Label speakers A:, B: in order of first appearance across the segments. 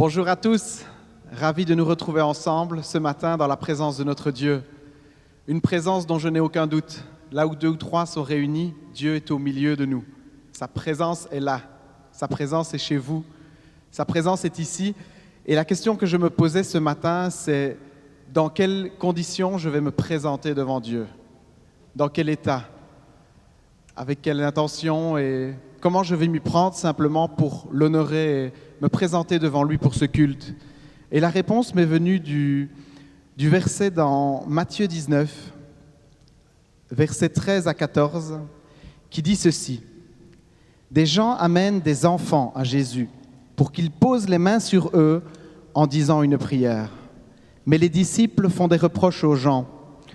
A: Bonjour à tous, ravi de nous retrouver ensemble ce matin dans la présence de notre Dieu. Une présence dont je n'ai aucun doute. Là où 2 ou 3 sont réunis, Dieu est au milieu de nous. Sa présence est là, sa présence est chez vous, sa présence est ici. Et la question que je me posais ce matin, c'est dans quelles conditions je vais me présenter devant Dieu? Dans quel état? Avec quelle intention et comment je vais m'y prendre simplement pour l'honorer et me présenter devant lui pour ce culte? Et la réponse m'est venue du verset dans Matthieu 19, versets 13 à 14, qui dit ceci. « Des gens amènent des enfants à Jésus pour qu'il pose les mains sur eux en disant une prière. Mais les disciples font des reproches aux gens.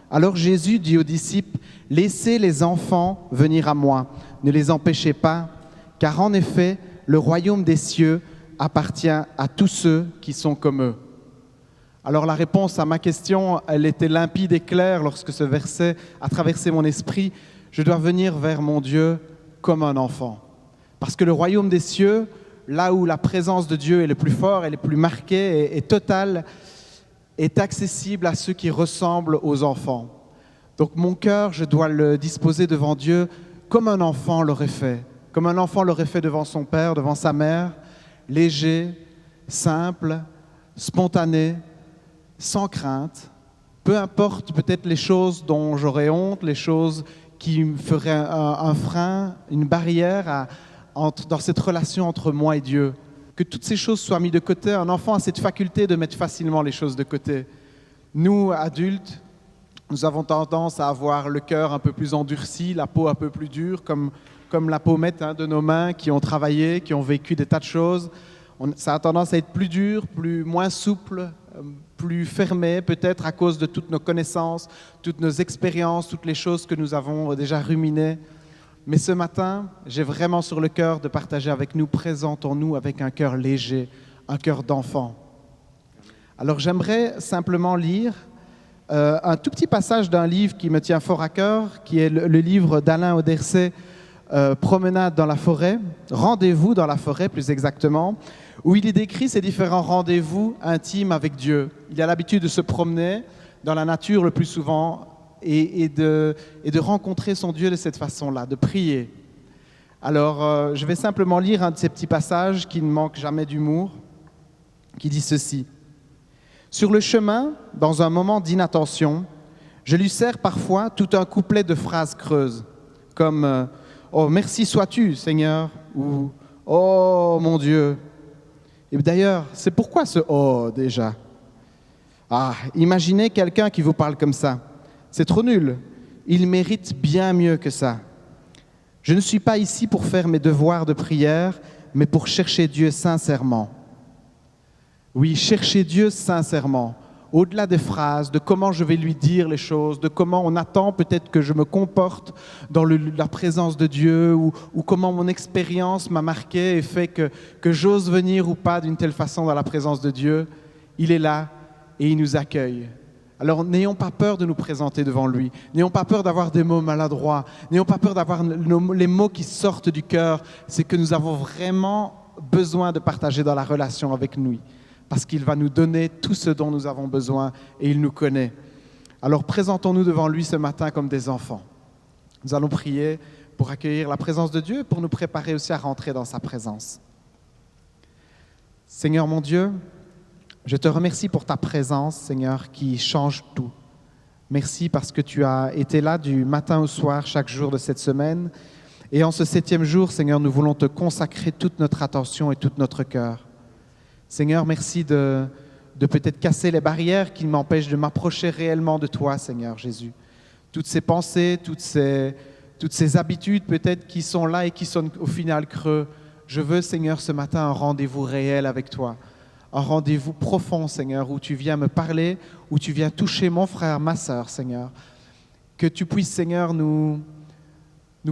A: Alors Jésus dit aux disciples, « Laissez les enfants venir à moi, ne les empêchez pas, car en effet, le royaume des cieux appartient à tous ceux qui sont comme eux. » Alors la réponse à ma question, elle était limpide et claire lorsque ce verset a traversé mon esprit. Je dois venir vers mon Dieu comme un enfant. Parce que le royaume des cieux, là où la présence de Dieu est le plus fort, elle est plus marquée et totale, est accessible à ceux qui ressemblent aux enfants. Donc mon cœur, je dois le disposer devant Dieu comme un enfant l'aurait fait. Comme un enfant l'aurait fait devant son père, devant sa mère, léger, simple, spontané, sans crainte. Peu importe peut-être les choses dont j'aurais honte, les choses qui me feraient un frein, une barrière dans cette relation entre moi et Dieu. Que toutes ces choses soient mises de côté. Un enfant a cette faculté de mettre facilement les choses de côté. Nous, adultes, nous avons tendance à avoir le cœur un peu plus endurci, la peau un peu plus dure, comme la pommette de nos mains qui ont travaillé, qui ont vécu des tas de choses. Ça a tendance à être plus dur, moins souple, plus fermé, peut-être à cause de toutes nos connaissances, toutes nos expériences, toutes les choses que nous avons déjà ruminées. Mais ce matin, j'ai vraiment sur le cœur de partager avec nous, présentons-nous avec un cœur léger, un cœur d'enfant. Alors j'aimerais simplement lire un tout petit passage d'un livre qui me tient fort à cœur, qui est le livre d'Alain Auderset, Promenade dans la forêt, Rendez-vous dans la forêt plus exactement, où il y décrit ces différents rendez-vous intimes avec Dieu. Il a l'habitude de se promener dans la nature le plus souvent et de rencontrer son Dieu de cette façon-là, de prier. Alors, je vais simplement lire un de ces petits passages qui ne manquent jamais d'humour, qui dit ceci. « Sur le chemin, dans un moment d'inattention, je lui sers parfois tout un couplet de phrases creuses, comme « Oh, merci sois-tu, Seigneur » ou « Oh, mon Dieu ». Et d'ailleurs, c'est pourquoi ce « Oh » déjà? Ah, imaginez quelqu'un qui vous parle comme ça. C'est trop nul. Il mérite bien mieux que ça. Je ne suis pas ici pour faire mes devoirs de prière, mais pour chercher Dieu sincèrement. Oui, chercher Dieu sincèrement, au-delà des phrases, de comment je vais lui dire les choses, de comment on attend peut-être que je me comporte dans la présence de Dieu, ou comment mon expérience m'a marqué et fait que j'ose venir ou pas d'une telle façon dans la présence de Dieu. Il est là et il nous accueille. Alors n'ayons pas peur de nous présenter devant lui, n'ayons pas peur d'avoir des mots maladroits, n'ayons pas peur d'avoir les mots qui sortent du cœur. C'est que nous avons vraiment besoin de partager dans la relation avec lui, parce qu'il va nous donner tout ce dont nous avons besoin et il nous connaît. Alors présentons-nous devant lui ce matin comme des enfants. Nous allons prier pour accueillir la présence de Dieu et pour nous préparer aussi à rentrer dans sa présence. Seigneur mon Dieu, je te remercie pour ta présence, Seigneur, qui change tout. Merci parce que tu as été là du matin au soir, chaque jour de cette semaine. Et en ce 7e jour, Seigneur, nous voulons te consacrer toute notre attention et tout notre cœur. Seigneur, merci de peut-être casser les barrières qui m'empêchent de m'approcher réellement de toi, Seigneur Jésus. Toutes ces pensées, toutes ces habitudes peut-être qui sont là et qui sont au final creux. Je veux, Seigneur, ce matin un rendez-vous réel avec toi. Un rendez-vous profond, Seigneur, où tu viens me parler, où tu viens toucher mon frère, ma sœur, Seigneur. Que tu puisses, Seigneur, nous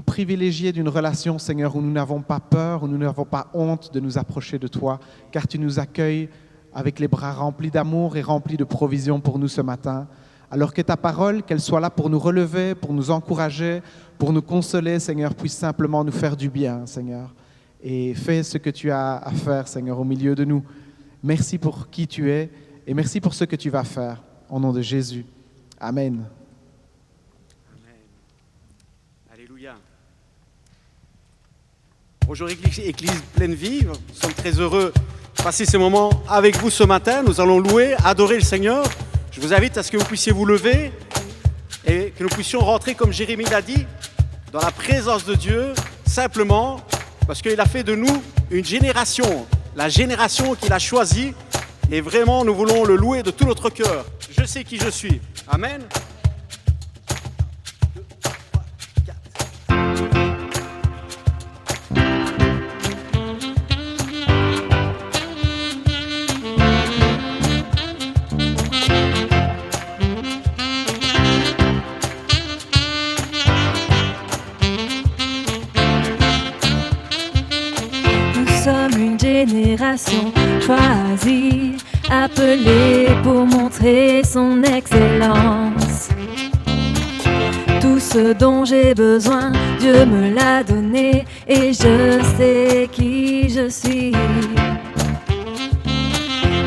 A: privilégier d'une relation, Seigneur, où nous n'avons pas peur, où nous n'avons pas honte de nous approcher de toi, car tu nous accueilles avec les bras remplis d'amour et remplis de provisions pour nous ce matin. Alors que ta parole, qu'elle soit là pour nous relever, pour nous encourager, pour nous consoler, Seigneur, puisse simplement nous faire du bien, Seigneur. Et fais ce que tu as à faire, Seigneur, au milieu de nous. Merci pour qui tu es et merci pour ce que tu vas faire. Au nom de Jésus. Amen.
B: Amen. Alléluia. Bonjour Église Pleine Vie, nous sommes très heureux de passer ces moments avec vous ce matin. Nous allons louer, adorer le Seigneur. Je vous invite à ce que vous puissiez vous lever et que nous puissions rentrer, comme Jérémie l'a dit, dans la présence de Dieu, simplement parce qu'il a fait de nous une génération, la génération qu'il a choisie. Et vraiment, nous voulons le louer de tout notre cœur. Je sais qui je suis. Amen.
C: Nous sommes une génération choisie, appelée pour montrer son excellence. Tout ce dont j'ai besoin, Dieu me l'a donné et je sais qui je suis.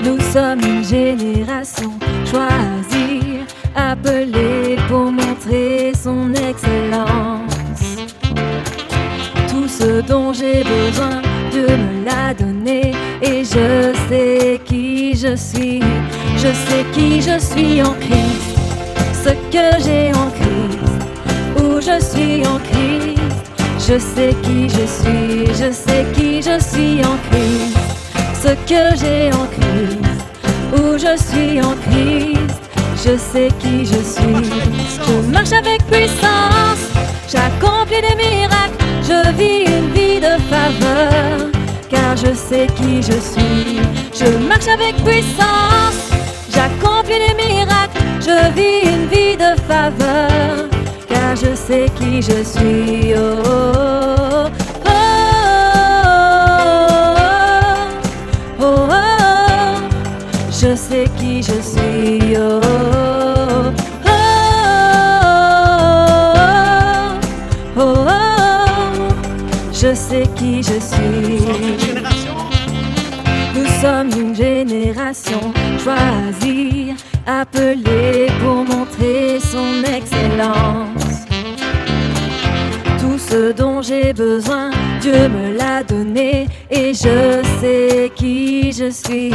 C: Nous sommes une génération choisie, appelée pour montrer son excellence. Tout ce dont j'ai besoin, Dieu me l'a donné et je sais qui je suis. Je sais qui je suis en Christ, ce que j'ai en Christ, où je suis en Christ. Je sais qui je suis, je sais qui je suis en Christ, ce que j'ai en Christ, où je suis en Christ. Je sais qui je suis, je marche avec puissance, j'accomplis des miracles, je vis une vie de faveur, car je sais qui je suis. Je marche avec puissance, j'accomplis des miracles, je vis une vie de faveur, car je sais qui je suis. Oh, oh, oh, oh, oh. Je sais qui je suis. Oh, oh, oh, oh, oh. Je sais qui je suis. Nous sommes une génération choisie, appelée pour montrer son excellence. Tout ce dont j'ai besoin, Dieu me l'a donné et je sais qui je suis.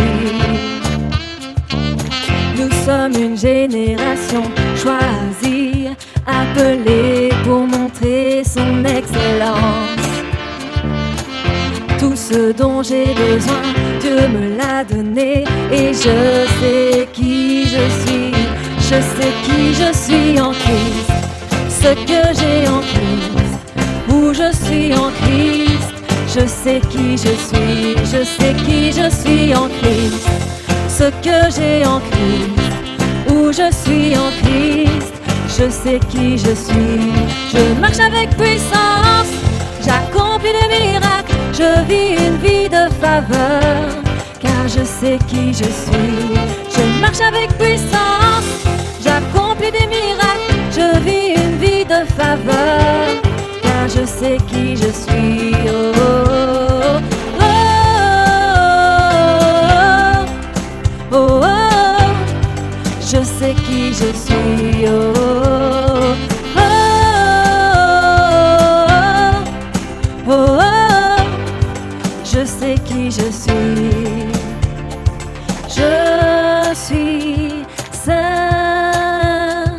C: Nous sommes une génération choisie, appelée pour montrer son excellence. Tout ce dont j'ai besoin, Dieu me l'a donné et je sais qui je suis. Je sais qui je suis en Christ, ce que j'ai en Christ, où je suis en Christ. Je sais qui je suis, je sais qui je suis en Christ, ce que j'ai en Christ, où je suis en Christ. Je sais qui je suis, je marche avec puissance, j'accomplis des miracles, je vis une vie de faveur, car je sais qui je suis. Je marche avec puissance, j'accomplis des miracles, je vis une vie de faveur, car je sais qui je suis. Oh, oh, oh, oh, oh, oh. Je sais qui je suis. Oh, oh, oh, oh, oh. Je sais qui je suis. Je suis saint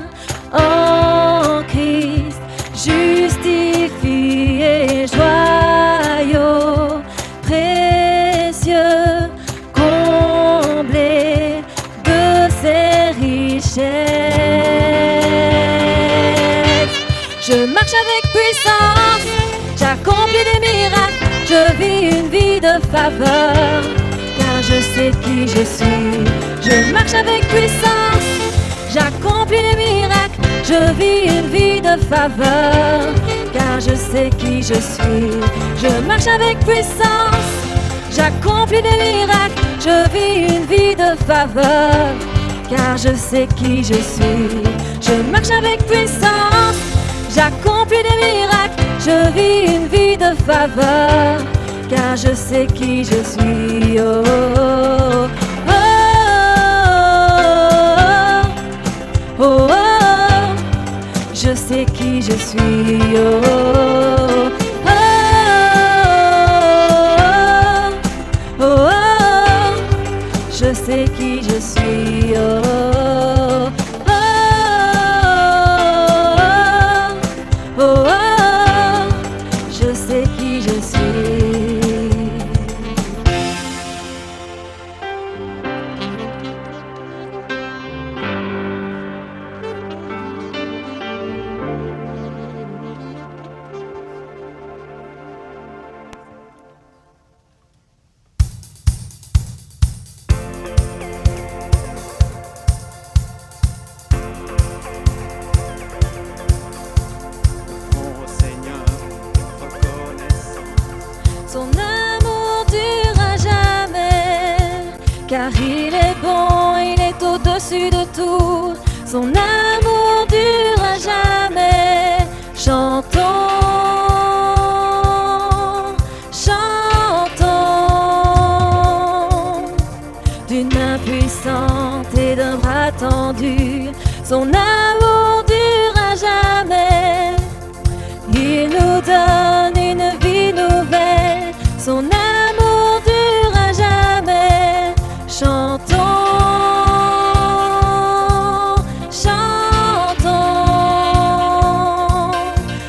C: en Christ, justifié, joyau, précieux, comblé de ses richesses. Je marche avec puissance, j'accomplis des miracles, je vis une vie de faveur, car je sais qui je suis. Je marche avec puissance, j'accomplis des miracles, je vis une vie de faveur, car je sais qui je suis. Je marche avec puissance, j'accomplis des miracles, je vis une vie de faveur, car je sais qui je suis. Je marche avec puissance, j'accomplis des miracles, je vis une vie de faveur, car je sais qui je suis. Oh, oh, oh. oh, oh, je sais qui je suis, oh, oh, oh, oh, oh, je sais qui je suis, oh, oh, oh, oh, oh, je sais qui je suis.
B: Oh Seigneur, reconnaissant.
C: Son amour durera jamais, car il est bon, il est au-dessus de tout. Son amour durera jamais. Chantons, chantons, d'une main puissante et d'un bras tendu. Son amour durera jamais. Il nous donne une vie nouvelle, son amour durera jamais. Chantons, chantons,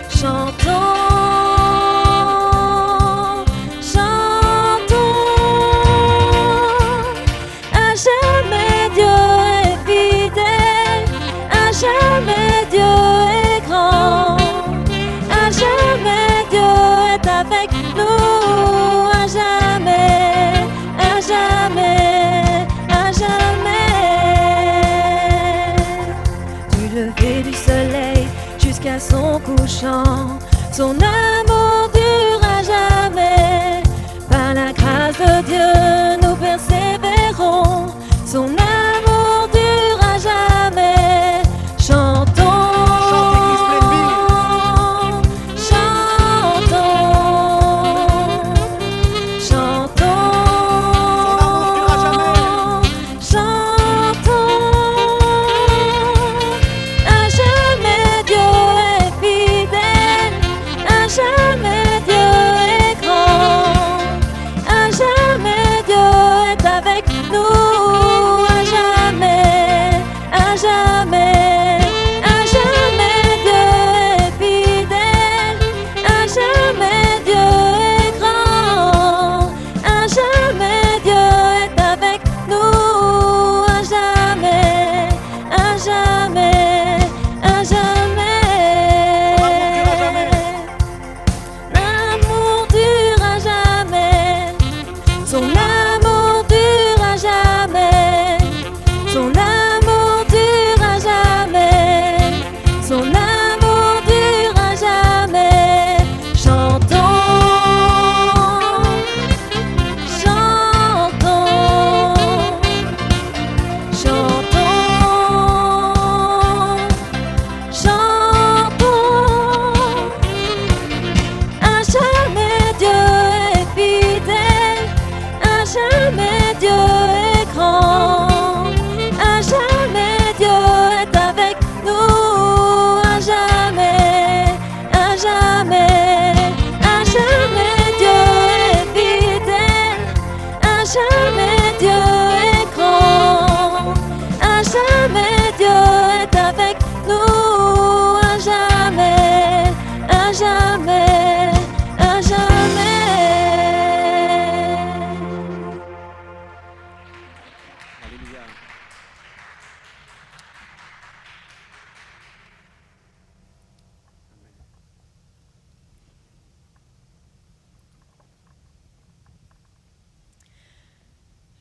C: chantons, chantons. À jamais Dieu est fidèle, à jamais Dieu est grand. À jamais Dieu est avec nous, à jamais, à jamais, à jamais. Du lever du soleil jusqu'à son couchant, son amour durera jamais. Par la grâce de Dieu, nous persévérons, son amour durera jamais. Chantons.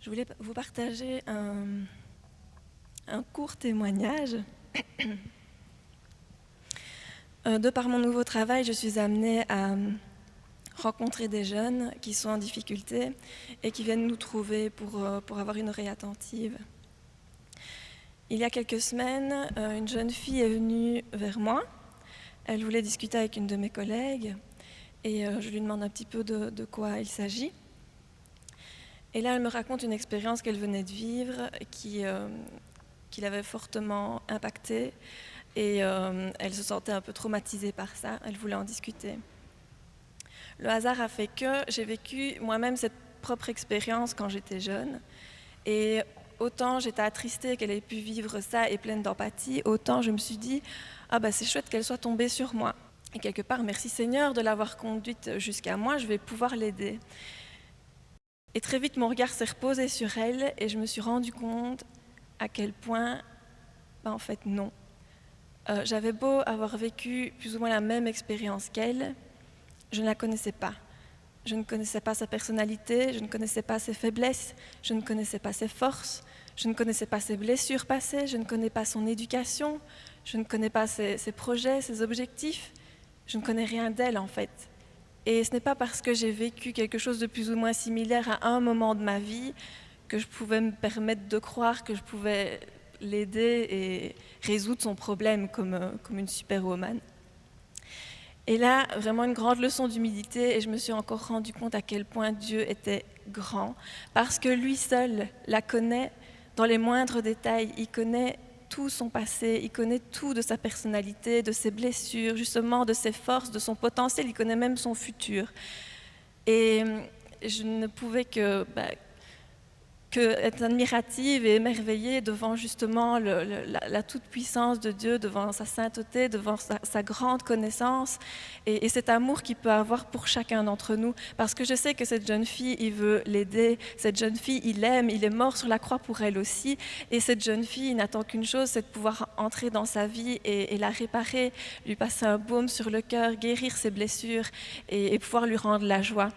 C: Je voulais vous partager un court témoignage. De par mon nouveau travail, je suis amenée à rencontrer des jeunes qui sont en difficulté et qui viennent nous trouver pour avoir une oreille attentive. Il y a quelques semaines, une jeune fille est venue vers moi. Elle voulait discuter avec une de mes collègues et je lui demande un petit peu de quoi il s'agit. Et là, elle me raconte une expérience qu'elle venait de vivre qui l'avait fortement impactée. Et elle se sentait un peu traumatisée par ça, elle voulait en discuter. Le hasard a fait que j'ai vécu moi-même cette propre expérience quand j'étais jeune. Et autant j'étais attristée qu'elle ait pu vivre ça et pleine d'empathie, autant je me suis dit « Ah bah c'est chouette qu'elle soit tombée sur moi. Et quelque part, merci Seigneur de l'avoir conduite jusqu'à moi, je vais pouvoir l'aider. » Et très vite, mon regard s'est reposé sur elle et je me suis rendu compte à quel point, en fait, non. J'avais beau avoir vécu plus ou moins la même expérience qu'elle, je ne la connaissais pas. Je ne connaissais pas sa personnalité, je ne connaissais pas ses faiblesses, je ne connaissais pas ses forces, je ne connaissais pas ses blessures passées, je ne connais pas son éducation, je ne connais pas ses projets, ses objectifs. Je ne connais rien d'elle en fait. Et ce n'est pas parce que j'ai vécu quelque chose de plus ou moins similaire à un moment de ma vie que je pouvais me permettre de croire que je pouvais l'aider et résoudre son problème comme une superwoman. Et là, vraiment une grande leçon d'humilité et je me suis encore rendu compte à quel point Dieu était grand parce que lui seul la connaît dans les moindres détails, il connaît tout son passé, il connaît tout de sa personnalité, de ses blessures, justement de ses forces, de son potentiel, il connaît même son futur. Et je ne pouvais que être admirative et émerveillée devant justement la toute-puissance de Dieu, devant sa sainteté, devant sa grande connaissance et cet amour qu'il peut avoir pour chacun d'entre nous. Parce que je sais que cette jeune fille, il veut l'aider, cette jeune fille, il l'aime, il est mort sur la croix pour elle aussi. Et cette jeune fille, il n'attend qu'une chose, c'est de pouvoir entrer dans sa vie et la réparer, lui passer un baume sur le cœur, guérir ses blessures et pouvoir lui rendre la joie.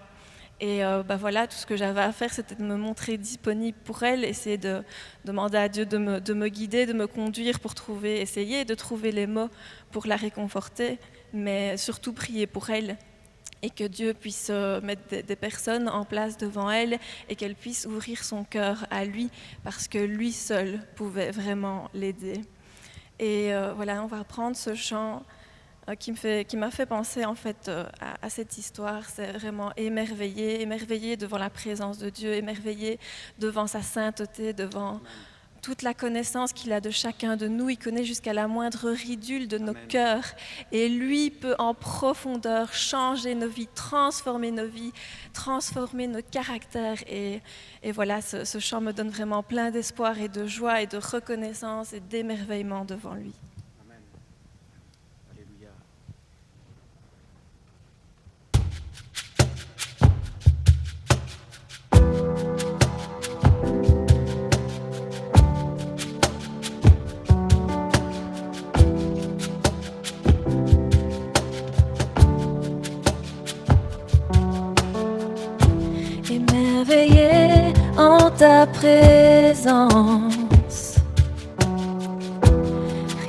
C: Et voilà, tout ce que j'avais à faire, c'était de me montrer disponible pour elle, essayer de demander à Dieu de me guider, de me conduire pour essayer de trouver les mots pour la réconforter, mais surtout prier pour elle et que Dieu puisse mettre des personnes en place devant elle et qu'elle puisse ouvrir son cœur à lui parce que lui seul pouvait vraiment l'aider. Et voilà, on va reprendre ce chant qui m'a fait penser en fait à cette histoire. C'est vraiment émerveillé devant la présence de Dieu, émerveillé devant sa sainteté, devant toute la connaissance qu'il a de chacun de nous. Il connaît jusqu'à la moindre ridule de nos cœurs et lui peut en profondeur changer nos vies, transformer nos vies, transformer nos caractères et voilà, ce chant me donne vraiment plein d'espoir et de joie et de reconnaissance et d'émerveillement devant lui.
D: Émerveillé en ta présence,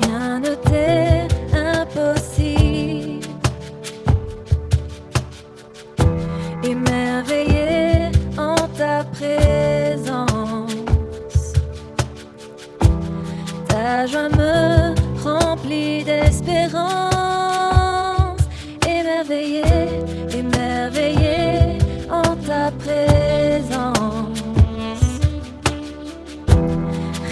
D: rien ne t'est impossible. Émerveillé en ta présence, ta joie me remplit d'espérance. Émerveillé en ta présence,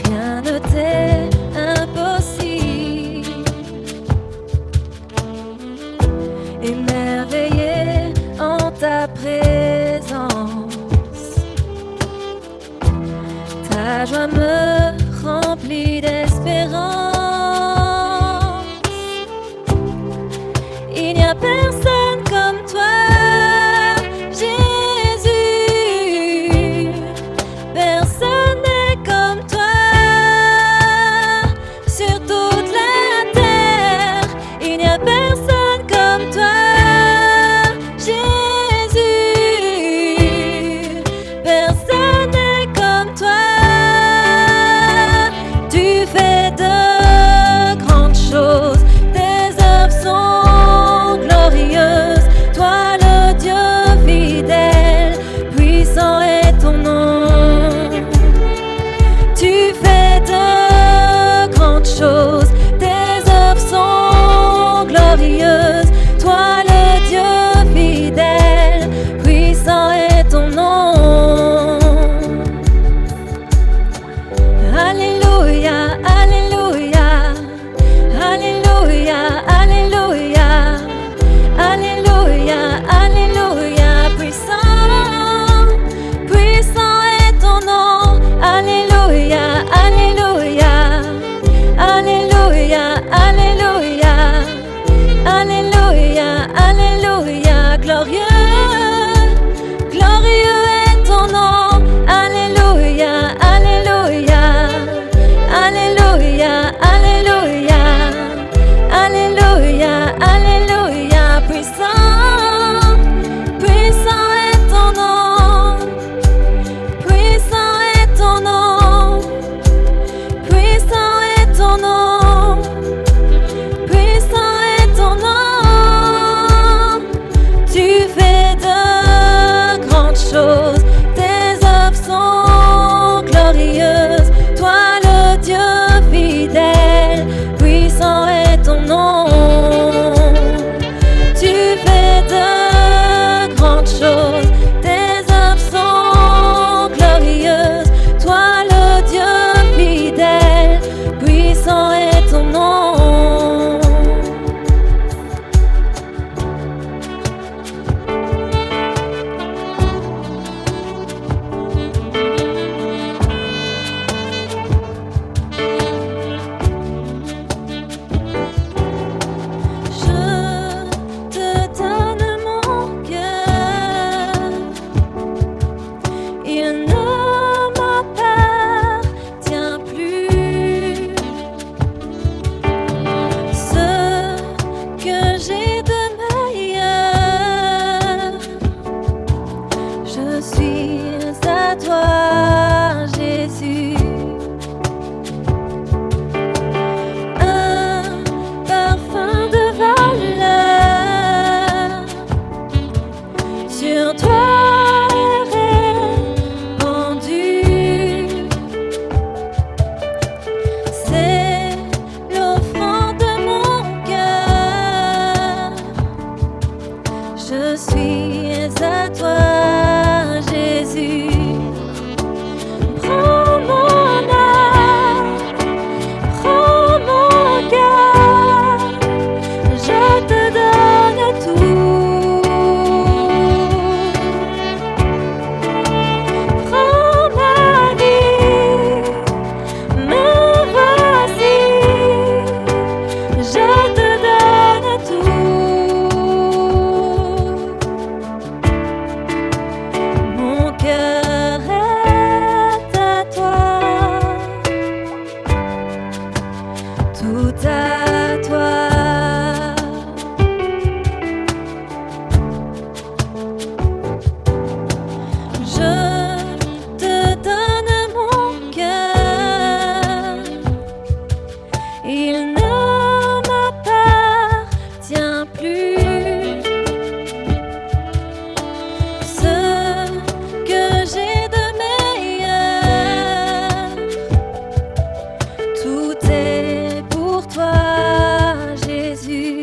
D: rien ne t'est impossible. Émerveillé en ta présence, ta joie me remplit d'espérance. Il n'y a personne comme toi. Personne n'est comme toi. j'ai de meilleur. Je suis à toi, Jésus. Un parfum de valeur sur toi. Je suis à toi, Jésus. Prends mon âme, prends mon cœur, je te donne tout. Prends ma vie, me voici, je te donne tout. Tout à toi. Je te donne mon cœur. Il ne m'appartient plus. Ce que j'ai de meilleur, tout est pour toi, Jésus.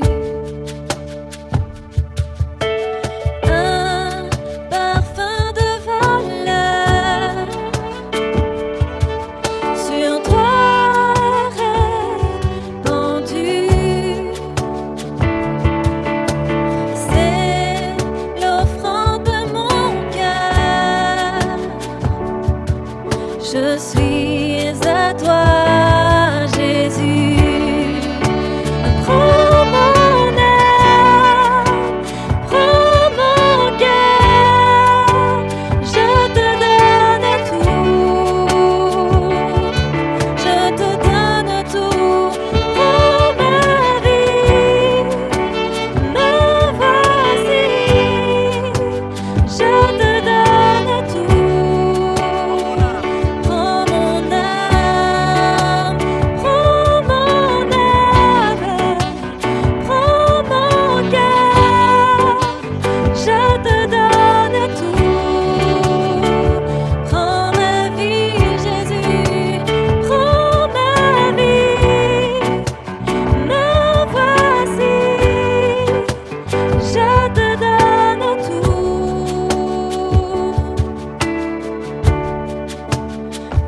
D: Un parfum de valeur sur toi répandu. C'est l'offrande de mon cœur. Je suis à toi, Jésus. Prends mon âme, prends mon cœur, je te donne tout. Je te donne tout. Prends ma vie, me voici, je te donne tout. Prends mon âme, prends mon âme, prends mon cœur, je te donne tout. Prends ma vie, Jésus, prends ma vie, me voici, je te donne tout.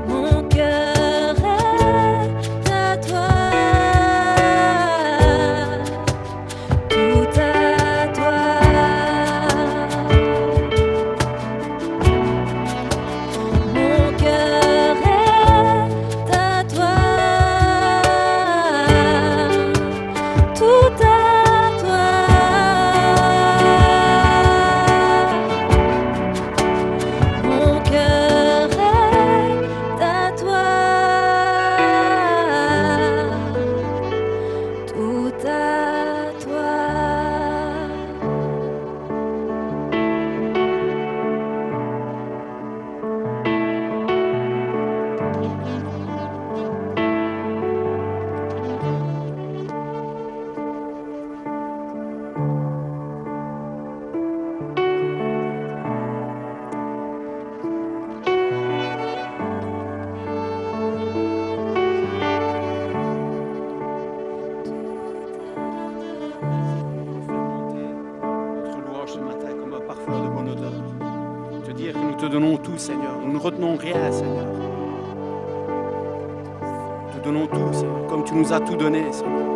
D: Mon cœur est à toi, tout à toi. Mon cœur est à toi, tout à toi. Mon cœur est à toi, tout à toi.
B: Notre louange ce matin comme un parfum de bonne odeur. Te dire que nous te donnons tout, Seigneur. Nous ne retenons rien, Seigneur. Nous te donnons tout, Seigneur, comme tu nous as tout donné, Seigneur.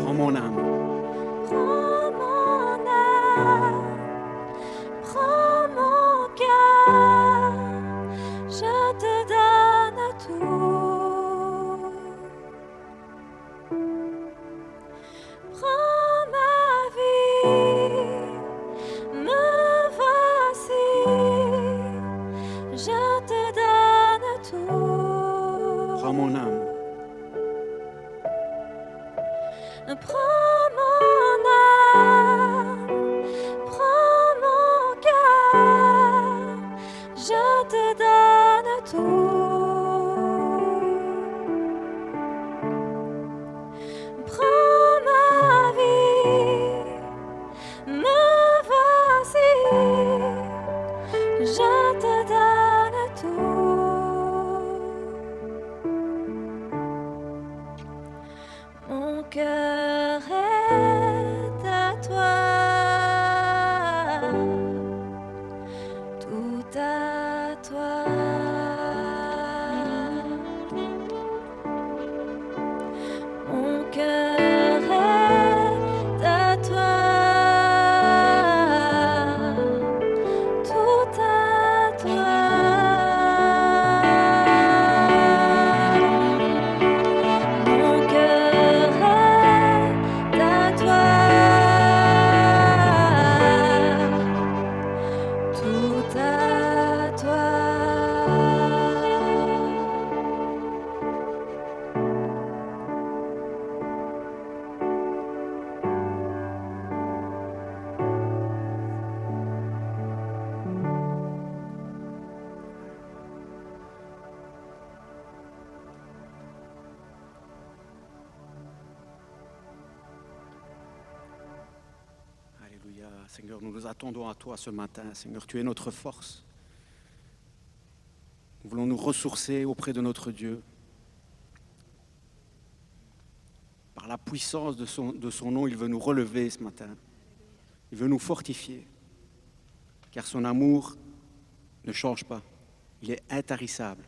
B: Prends mon âme.
D: Prends mon âme, prends mon cœur, je te donne tout. Prends ma vie, tout. Prends ma vie, me voici, je te donne tout. Mon cœur est à toi, tout à toi. Mon cœur est à toi, tout à toi. Mon cœur est à toi, tout à toi.
B: Alléluia. Seigneur, nous nous attendons à toi ce matin. Seigneur, tu es notre force. Nous voulons nous ressourcer auprès de notre Dieu. Par la puissance de son nom, il veut nous relever ce matin. Il veut nous fortifier. Car son amour ne change pas. Il est intarissable.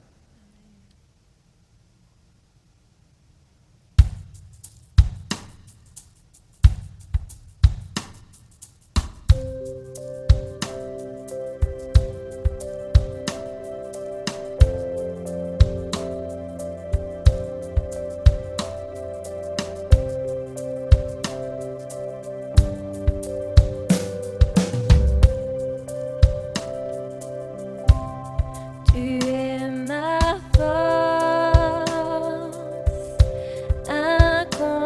D: Tu es ma force, incomparable,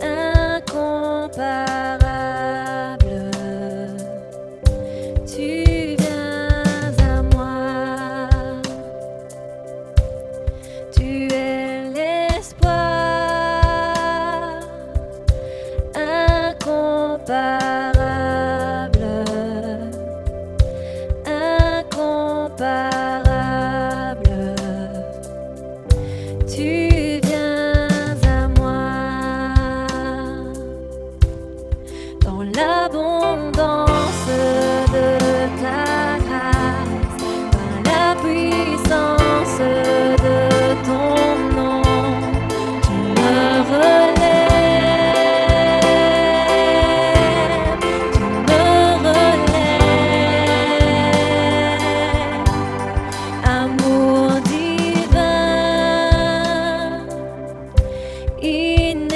D: incomparable. Tu viens à moi, tu es l'espoir, incomparable, incomparable. Tu viens à moi dans l'abondance de ta grâce, par la puissance de ton nom. Tu me relèves, tu me relèves. Amour divin, inébranlable,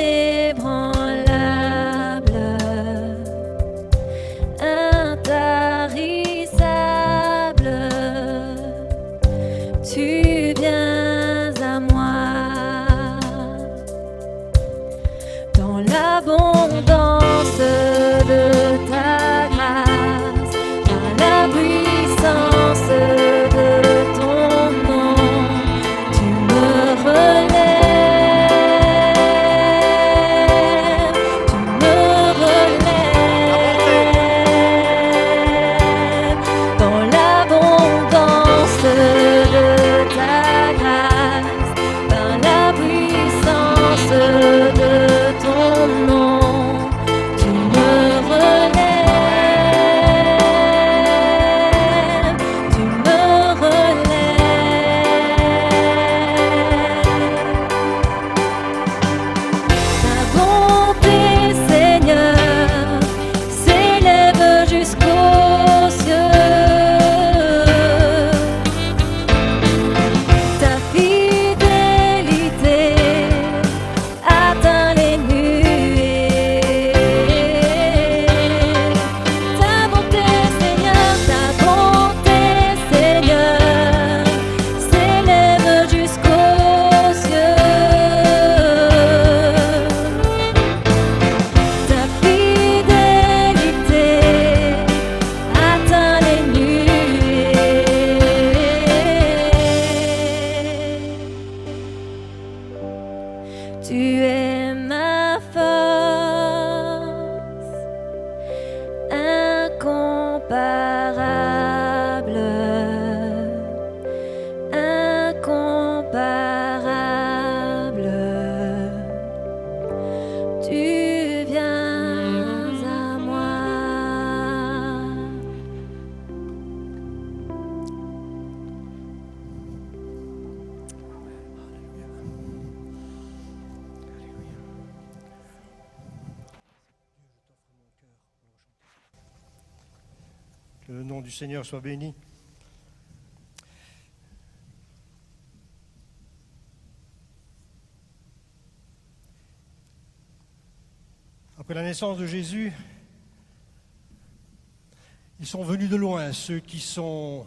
E: Que le nom du Seigneur soit béni. Après la naissance de Jésus, ils sont venus de loin, ceux qui sont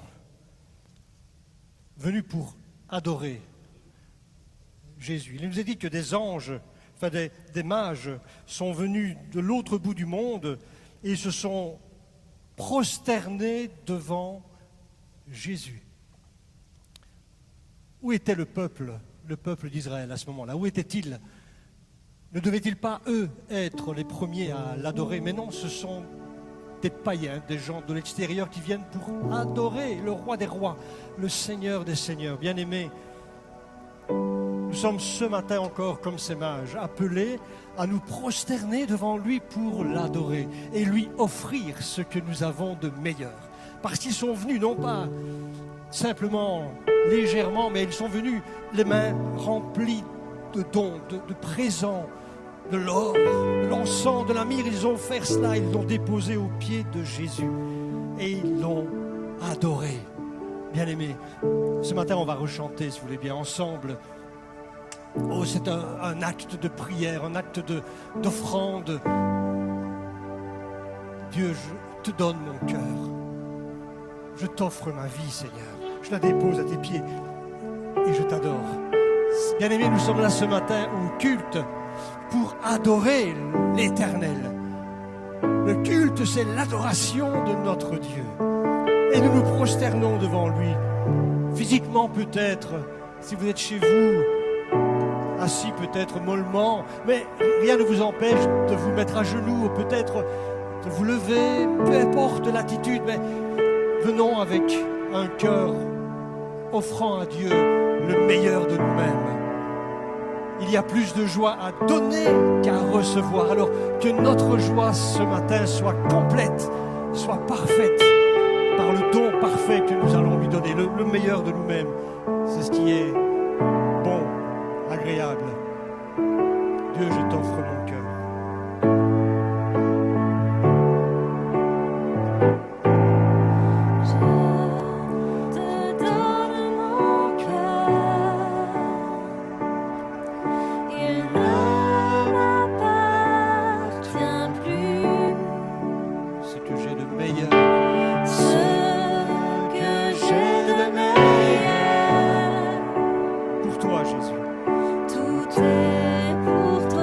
E: venus pour adorer Jésus. Il nous est dit que des anges, enfin des mages, sont venus de l'autre bout du monde et se sont prosternés devant Jésus. Où était le peuple d'Israël à ce moment-là? Où était-il? Ne devaient-ils pas, eux, être les premiers à l'adorer? Mais non, ce sont des païens, des gens de l'extérieur qui viennent pour adorer le roi des rois, le Seigneur des seigneurs. Bien-aimés, nous sommes ce matin encore, comme ces mages, appelés à nous prosterner devant lui pour l'adorer et lui offrir ce que nous avons de meilleur. Parce qu'ils sont venus, non pas simplement légèrement, mais ils sont venus les mains remplies de dons, de présents, de l'or, de l'encens, de la myrrhe. Ils ont fait cela, ils l'ont déposé aux pieds de Jésus et ils l'ont adoré. Bien-aimés, ce matin on va rechanter, si vous voulez bien, ensemble. Oh, c'est un acte de prière, un acte d'offrande. Dieu, je te donne mon cœur. Je t'offre ma vie, Seigneur. Je la dépose à tes pieds et je t'adore. Bien-aimés, nous sommes là ce matin au culte pour adorer l'Éternel. Le culte, c'est l'adoration de notre Dieu. Et nous nous prosternons devant lui. Physiquement peut-être, si vous êtes chez vous, assis peut-être mollement, mais rien ne vous empêche de vous mettre à genoux, ou peut-être de vous lever, peu importe l'attitude, mais venons avec un cœur offrant à Dieu le meilleur de nous-mêmes. Il y a plus de joie à donner qu'à recevoir. Alors que notre joie ce matin soit complète, soit parfaite, par le don parfait que nous allons lui donner, le meilleur de nous-mêmes. C'est ce qui est bon, agréable. Dieu, je t'offre mon cœur.
D: Je te donne mon cœur. Il ne m'appartient plus.
E: Ce que j'ai de meilleur,
D: Ce que j'ai de meilleur.
E: pour toi, Jésus.
D: Tout est pour toi.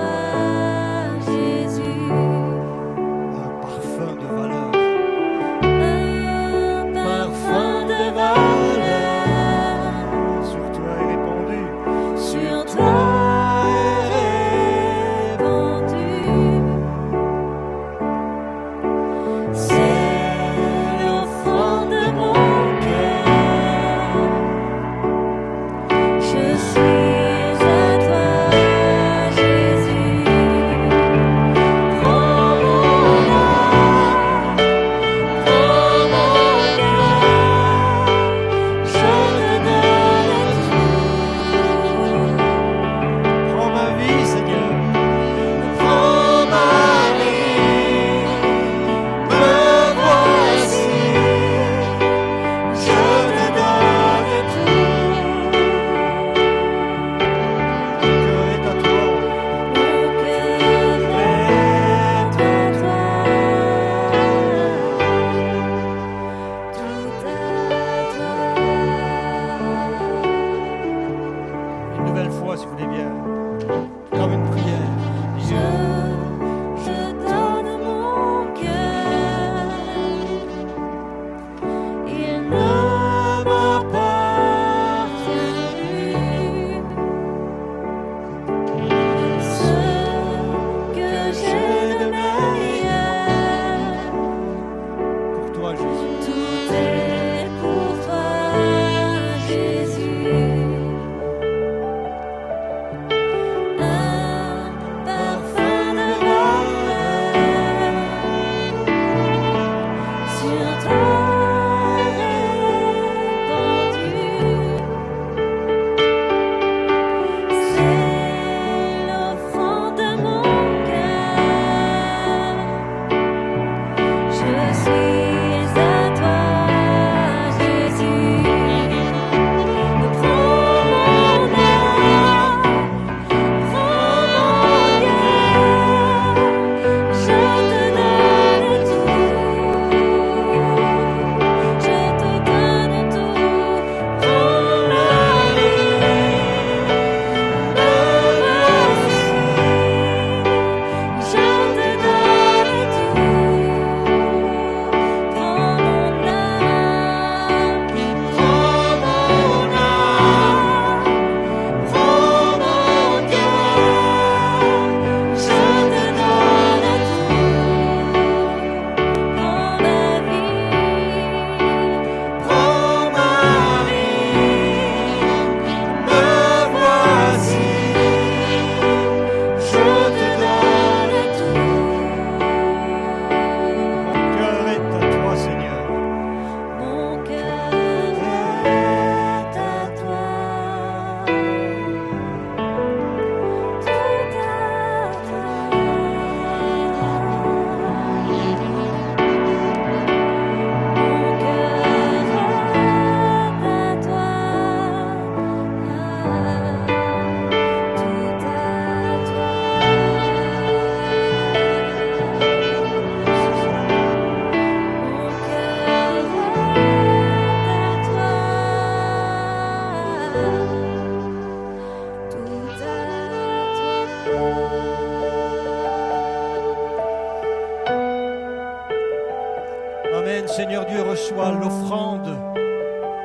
E: Amen. Seigneur Dieu, reçois l'offrande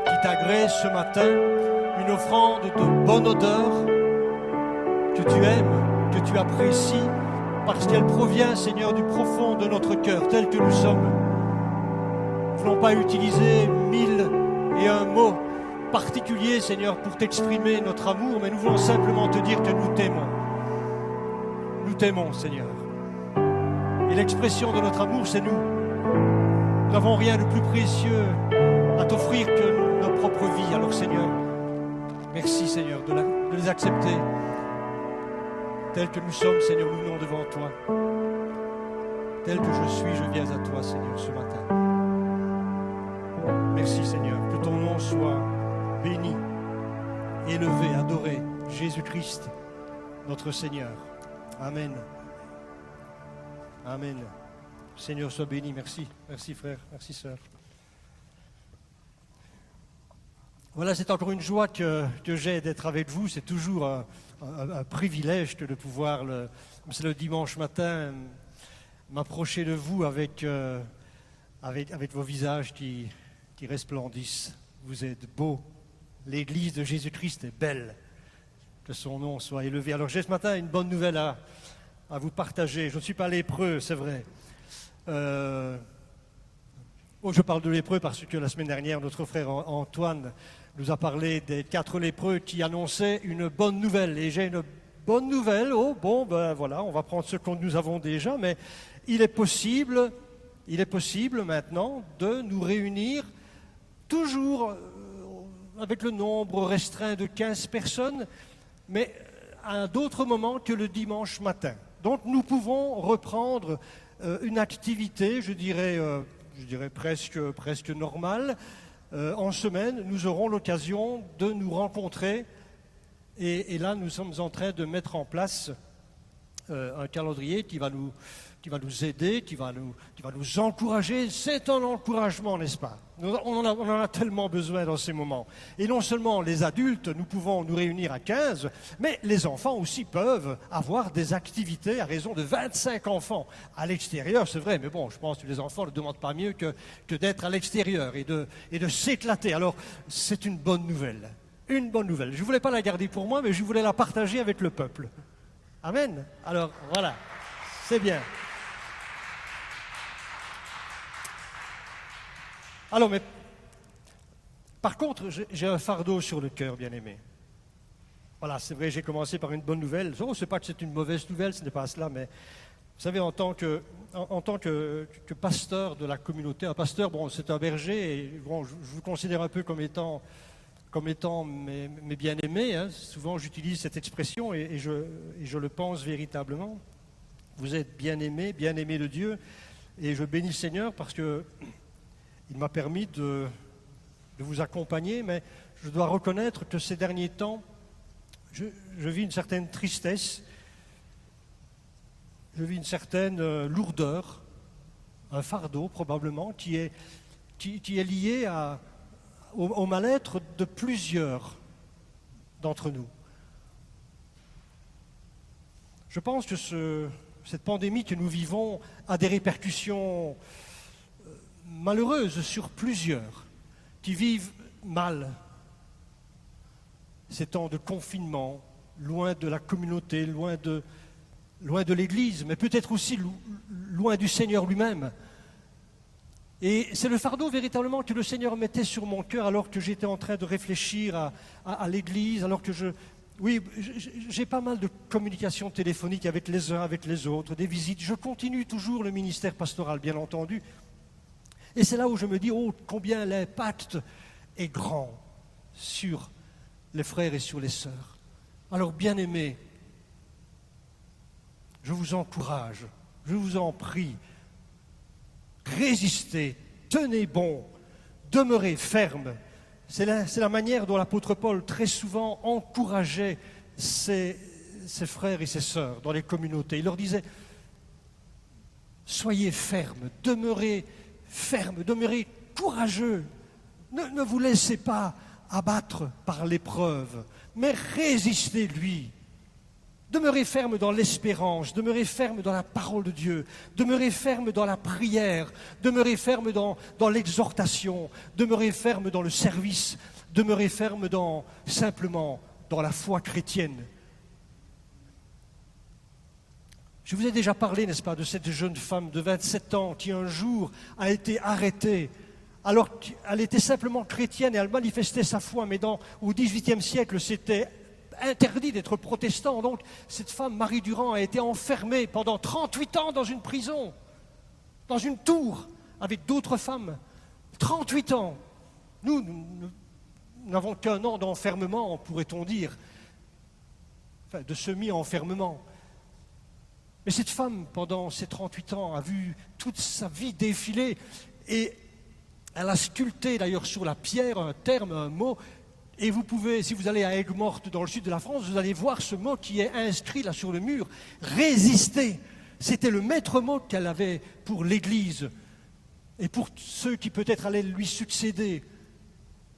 E: qui t'agrée ce matin, une offrande de bonne odeur que tu aimes, que tu apprécies, parce qu'elle provient, Seigneur, du profond de notre cœur, tel que nous sommes. Nous ne voulons pas utiliser 1001 mots particuliers, Seigneur, pour t'exprimer notre amour, mais nous voulons simplement te dire que nous t'aimons. Nous t'aimons, Seigneur. Et l'expression de notre amour, c'est nous. Nous n'avons rien de plus précieux à t'offrir que nos propres vies. Alors, Seigneur, merci, Seigneur, de les accepter tels que nous sommes, Seigneur, nous venons devant toi. Tel que je suis, je viens à toi, Seigneur, ce matin. Merci, Seigneur, que ton nom soit béni, élevé, adoré. Jésus-Christ, notre Seigneur. Amen. Amen. Seigneur, sois béni. Merci. Merci, frère. Merci, sœur. Voilà, c'est encore une joie que j'ai d'être avec vous. C'est toujours un privilège de pouvoir, c'est le dimanche matin, m'approcher de vous avec vos visages qui resplendissent. Vous êtes beaux. L'Église de Jésus-Christ est belle. Que son nom soit élevé. Alors j'ai ce matin une bonne nouvelle à vous partager. Je ne suis pas lépreux, c'est vrai. Je parle de lépreux parce que la semaine dernière, notre frère Antoine nous a parlé des 4 lépreux qui annonçaient une bonne nouvelle. Et j'ai une bonne nouvelle. Oh, bon, ben voilà, on va prendre ce que nous avons déjà, mais il est possible maintenant de nous réunir toujours avec le nombre restreint de 15 personnes, mais à d'autres moments que le dimanche matin. Donc nous pouvons reprendre une activité, je dirais presque normale. En semaine, nous aurons l'occasion de nous rencontrer et là nous sommes en train de mettre en place un calendrier qui va nous aider, qui va nous encourager. C'est un encouragement, n'est-ce pas? On en a tellement besoin dans ces moments. Et non seulement les adultes, nous pouvons nous réunir à 15, mais les enfants aussi peuvent avoir des activités à raison de 25 enfants à l'extérieur, c'est vrai, mais bon, je pense que les enfants ne demandent pas mieux que d'être à l'extérieur et de s'éclater. Alors, c'est une bonne nouvelle. Une bonne nouvelle. Je ne voulais pas la garder pour moi, mais je voulais la partager avec le peuple. Amen. Alors, voilà, c'est bien. Alors, mais par contre, j'ai un fardeau sur le cœur, bien-aimé. Voilà, c'est vrai, j'ai commencé par une bonne nouvelle. Oh, c'est pas que c'est une mauvaise nouvelle, ce n'est pas cela, mais vous savez, en tant que pasteur de la communauté, un pasteur, bon, c'est un berger, et bon, je vous considère un peu comme étant mes bien-aimés. Hein. Souvent, j'utilise cette expression et je le pense véritablement. Vous êtes bien-aimés de Dieu, et je bénis le Seigneur parce que il m'a permis de vous accompagner, mais je dois reconnaître que ces derniers temps, je vis une certaine tristesse, je vis une certaine lourdeur, un fardeau probablement, qui est lié au mal-être de plusieurs d'entre nous. Je pense que cette pandémie que nous vivons a des répercussions malheureuses sur plusieurs qui vivent mal ces temps de confinement, loin de la communauté, loin de l'Église, mais peut-être aussi loin du Seigneur lui-même. Et c'est le fardeau véritablement que le Seigneur mettait sur mon cœur alors que j'étais en train de réfléchir à l'Église, alors que j'ai pas mal de communications téléphoniques avec les uns, avec les autres, des visites. Je continue toujours le ministère pastoral, bien entendu. Et c'est là où je me dis, oh, combien l'impact est grand sur les frères et sur les sœurs. Alors, bien-aimés, je vous encourage, je vous en prie, résistez, tenez bon, demeurez ferme. C'est la manière dont l'apôtre Paul très souvent encourageait ses frères et ses sœurs dans les communautés. Il leur disait, soyez fermes, demeurez courageux, ne vous laissez pas abattre par l'épreuve, mais résistez-lui. Demeurez ferme dans l'espérance, demeurez ferme dans la parole de Dieu, demeurez ferme dans la prière, demeurez ferme dans l'exhortation, demeurez ferme dans le service, demeurez ferme simplement dans la foi chrétienne. Je vous ai déjà parlé, n'est-ce pas, de cette jeune femme de 27 ans qui un jour a été arrêtée alors qu'elle était simplement chrétienne et elle manifestait sa foi, mais au XVIIIe siècle, c'était interdit d'être protestant. Donc cette femme, Marie Durand, a été enfermée pendant 38 ans dans une prison, dans une tour, avec d'autres femmes. 38 ans. Nous n'avons qu'un an d'enfermement, pourrait-on dire, enfin de semi-enfermement. Mais cette femme, pendant ces 38 ans, a vu toute sa vie défiler et elle a sculpté d'ailleurs sur la pierre un terme, un mot. Et vous pouvez, si vous allez à Aigues-Mortes dans le sud de la France, vous allez voir ce mot qui est inscrit là sur le mur, résister. C'était le maître mot qu'elle avait pour l'Église et pour ceux qui peut-être allaient lui succéder.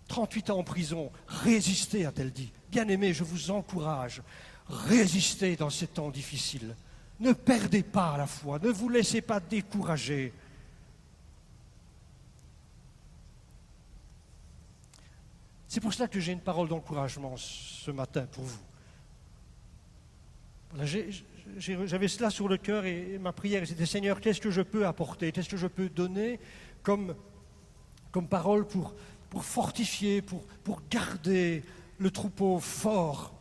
E: 38 ans en prison, résister, a-t-elle dit. Bien-aimés, je vous encourage, résistez dans ces temps difficiles. Ne perdez pas la foi, ne vous laissez pas décourager. C'est pour cela que j'ai une parole d'encouragement ce matin pour vous. Voilà, j'avais cela sur le cœur et ma prière, c'était Seigneur, qu'est-ce que je peux apporter, qu'est-ce que je peux donner comme parole pour fortifier, pour garder le troupeau fort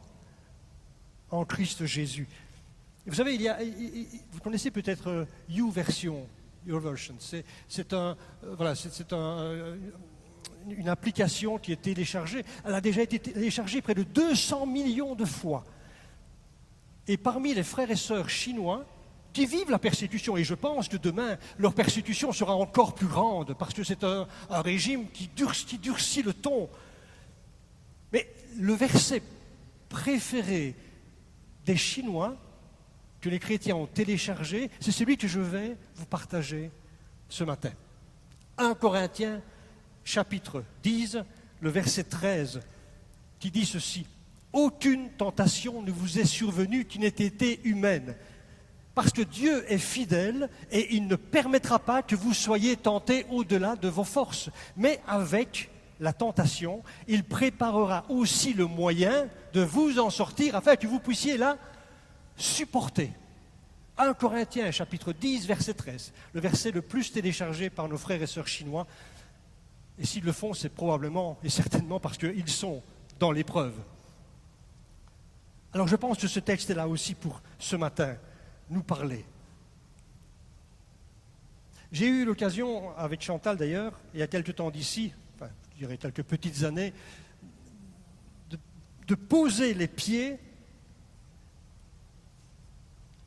E: en Christ Jésus. Et vous savez, vous connaissez peut-être YouVersion, YouVersion. C'est une application qui est téléchargée. Elle a déjà été téléchargée près de 200 millions de fois. Et parmi les frères et sœurs chinois qui vivent la persécution, et je pense que demain, leur persécution sera encore plus grande, parce que c'est un régime qui durcit le ton. Mais le verset préféré des Chinois que les chrétiens ont téléchargé, c'est celui que je vais vous partager ce matin. 1 Corinthiens chapitre 10, le verset 13, qui dit ceci. « Aucune tentation ne vous est survenue qui n'ait été humaine, parce que Dieu est fidèle et il ne permettra pas que vous soyez tentés au-delà de vos forces. Mais avec la tentation, il préparera aussi le moyen de vous en sortir afin que vous puissiez la supporter. » 1 Corinthiens chapitre 10, verset 13, le verset le plus téléchargé par nos frères et sœurs chinois. Et s'ils le font, c'est probablement et certainement parce qu'ils sont dans l'épreuve. Alors je pense que ce texte est là aussi pour ce matin nous parler. J'ai eu l'occasion, avec Chantal d'ailleurs, il y a quelque temps d'ici, enfin je dirais quelques petites années, de poser les pieds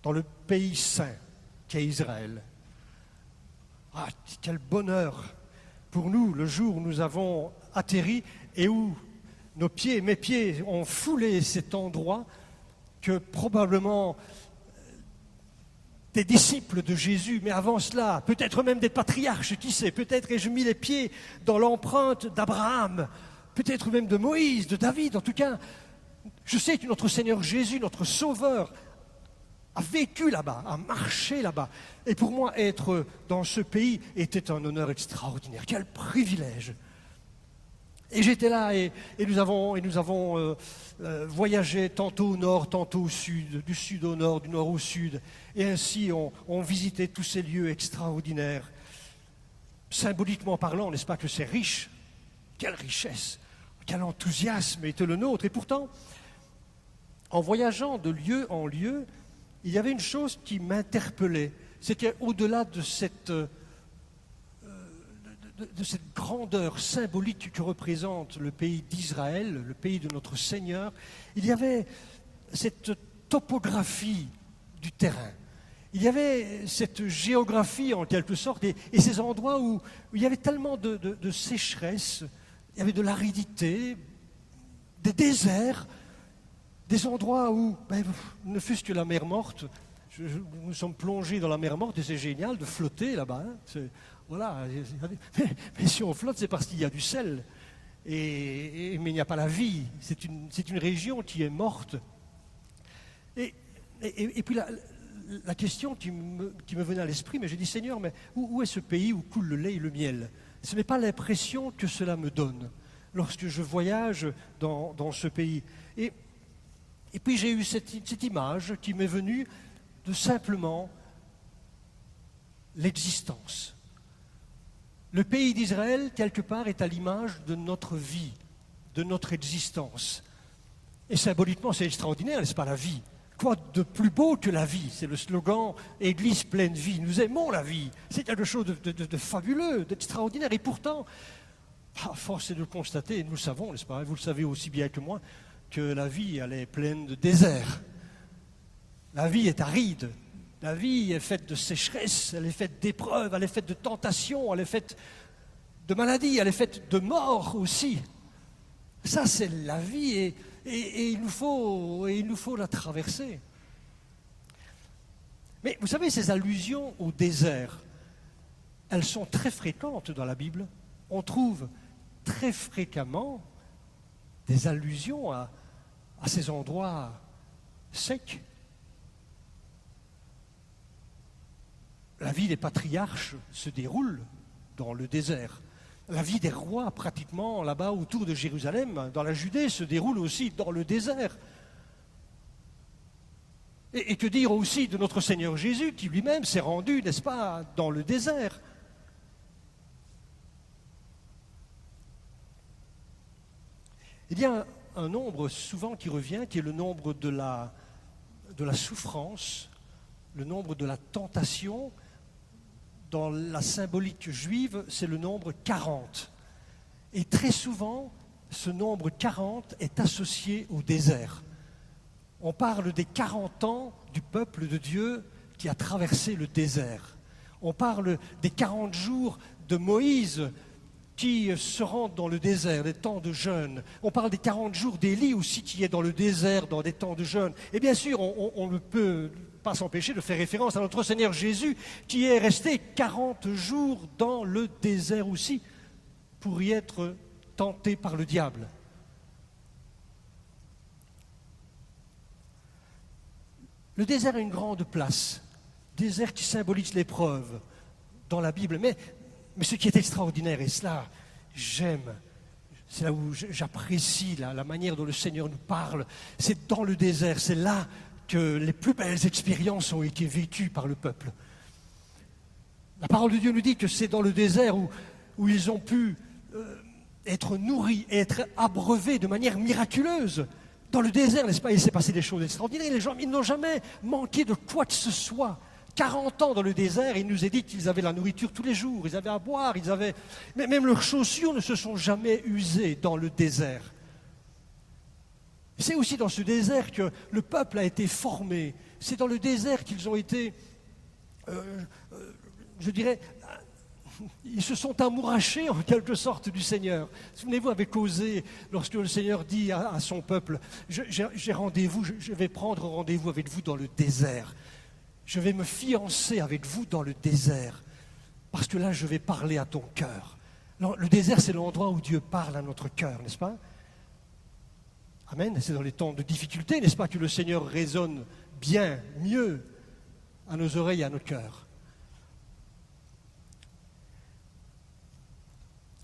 E: dans le pays saint qu'est Israël. Ah, quel bonheur pour nous le jour où nous avons atterri et où mes pieds ont foulé cet endroit que probablement des disciples de Jésus, mais avant cela, peut-être même des patriarches, qui sait, peut-être ai-je mis les pieds dans l'empreinte d'Abraham, peut-être même de Moïse, de David, en tout cas, je sais que notre Seigneur Jésus, notre Sauveur, a vécu là-bas, a marché là-bas. Et pour moi, être dans ce pays était un honneur extraordinaire. Quel privilège! Et j'étais là et nous avons voyagé tantôt au nord, tantôt au sud, du sud au nord, du nord au sud. Et ainsi, on visitait tous ces lieux extraordinaires. Symboliquement parlant, n'est-ce pas que c'est riche? Quelle richesse! Quel enthousiasme était le nôtre! Et pourtant, en voyageant de lieu en lieu, il y avait une chose qui m'interpellait, c'est qu'au-delà de cette grandeur symbolique que représente le pays d'Israël, le pays de notre Seigneur, il y avait cette topographie du terrain. Il y avait cette géographie en quelque sorte et ces endroits où il y avait tellement de sécheresse, il y avait de l'aridité, des déserts, des endroits où, ne fût-ce que la mer Morte, nous sommes plongés dans la mer Morte et c'est génial de flotter là-bas. Hein. Voilà. Mais si on flotte, c'est parce qu'il y a du sel. Mais il n'y a pas la vie. C'est une région qui est morte. Et Et puis la question qui me venait à l'esprit, mais j'ai dit Seigneur, mais où est ce pays où coule le lait et le miel? Ce n'est pas l'impression que cela me donne lorsque je voyage dans ce pays. Et puis j'ai eu cette image qui m'est venue de simplement l'existence. Le pays d'Israël, quelque part, est à l'image de notre vie, de notre existence. Et symboliquement, c'est extraordinaire, n'est-ce pas, la vie? Quoi de plus beau que la vie? C'est le slogan « Église pleine vie ». Nous aimons la vie. C'est quelque chose de fabuleux, d'extraordinaire. Et pourtant, force est de le constater, et nous le savons, n'est-ce pas? Vous le savez aussi bien que moi, que la vie, elle est pleine de déserts. La vie est aride. La vie est faite de sécheresse, elle est faite d'épreuves, elle est faite de tentations, elle est faite de maladies, elle est faite de mort aussi. Ça, c'est la vie et il nous faut la traverser. Mais vous savez, ces allusions au désert, elles sont très fréquentes dans la Bible. On trouve très fréquemment des allusions à ces endroits secs. La vie des patriarches se déroule dans le désert. La vie des rois, pratiquement là-bas autour de Jérusalem, dans la Judée, se déroule aussi dans le désert. Et que dire aussi de notre Seigneur Jésus, qui lui-même s'est rendu, n'est-ce pas, dans le désert. Il y a un nombre souvent qui revient, qui est le nombre de la souffrance, le nombre de la tentation. Dans la symbolique juive, c'est le nombre 40. Et très souvent, ce nombre 40 est associé au désert. On parle des 40 ans du peuple de Dieu qui a traversé le désert. On parle des 40 jours de Moïse qui se rend dans le désert, des temps de jeûne. On parle des 40 jours d'Élie aussi qui est dans le désert, dans des temps de jeûne. Et bien sûr, on ne peut pas s'empêcher de faire référence à notre Seigneur Jésus qui est resté 40 jours dans le désert aussi pour y être tenté par le diable. Le désert a une grande place, désert qui symbolise l'épreuve dans la Bible, mais ce qui est extraordinaire, et cela j'aime, c'est là où j'apprécie la manière dont le Seigneur nous parle, c'est dans le désert, c'est là que les plus belles expériences ont été vécues par le peuple. La parole de Dieu nous dit que c'est dans le désert où ils ont pu être nourris et être abreuvés de manière miraculeuse. Dans le désert, n'est-ce pas, il s'est passé des choses extraordinaires. Les gens, ils n'ont jamais manqué de quoi que ce soit. 40 ans dans le désert, il nous est dit qu'ils avaient la nourriture tous les jours, ils avaient à boire, mais même leurs chaussures ne se sont jamais usées dans le désert. C'est aussi dans ce désert que le peuple a été formé. C'est dans le désert qu'ils ont été, je dirais, ils se sont amourachés en quelque sorte du Seigneur. Souvenez-vous avec Osée, lorsque le Seigneur dit à son peuple, j'ai rendez-vous, je vais prendre rendez-vous avec vous dans le désert. Je vais me fiancer avec vous dans le désert, parce que là, je vais parler à ton cœur. Le désert, c'est l'endroit où Dieu parle à notre cœur, n'est-ce pas? Amen. C'est dans les temps de difficulté, n'est-ce pas, que le Seigneur résonne bien, mieux à nos oreilles et à nos cœurs.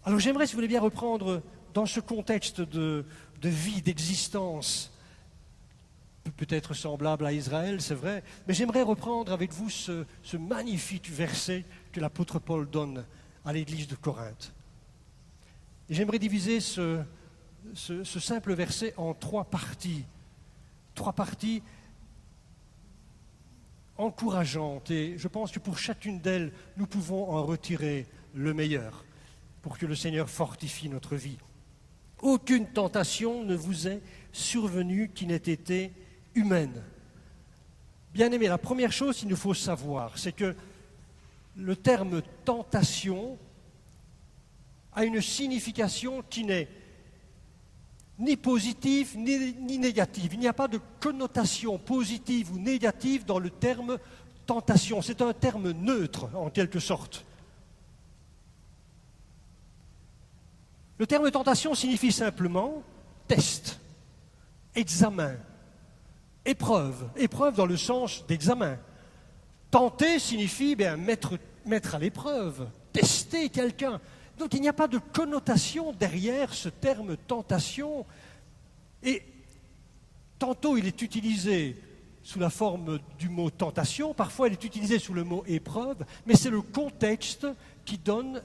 E: Alors j'aimerais, si vous voulez bien, reprendre dans ce contexte de vie, d'existence, peut-être semblable à Israël, c'est vrai, mais j'aimerais reprendre avec vous ce magnifique verset que l'apôtre Paul donne à l'église de Corinthe. Et j'aimerais diviser ce simple verset en trois parties encourageantes, et je pense que pour chacune d'elles, nous pouvons en retirer le meilleur pour que le Seigneur fortifie notre vie. Aucune tentation ne vous est survenue qui n'ait été humaine. Bien-aimés, la première chose qu'il nous faut savoir, c'est que le terme tentation a une signification qui n'est ni positive ni négative. Il n'y a pas de connotation positive ou négative dans le terme tentation. C'est un terme neutre, en quelque sorte. Le terme tentation signifie simplement test, examen, épreuve. Épreuve dans le sens d'examen. Tenter signifie mettre à l'épreuve, tester quelqu'un. Donc il n'y a pas de connotation derrière ce terme tentation. Et tantôt il est utilisé sous la forme du mot tentation, parfois il est utilisé sous le mot épreuve, mais c'est le contexte qui donne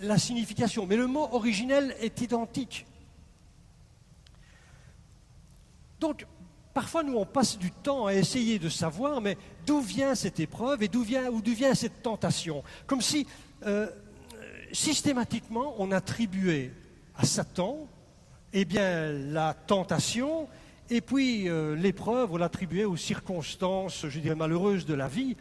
E: la signification. Mais le mot originel est identique. Donc, parfois, nous, on passe du temps à essayer de savoir, mais d'où vient cette épreuve et d'où vient cette tentation? Comme si, systématiquement, on attribuait à Satan, la tentation, et puis l'épreuve, on l'attribuait aux circonstances, je dirais, malheureuses de la vie,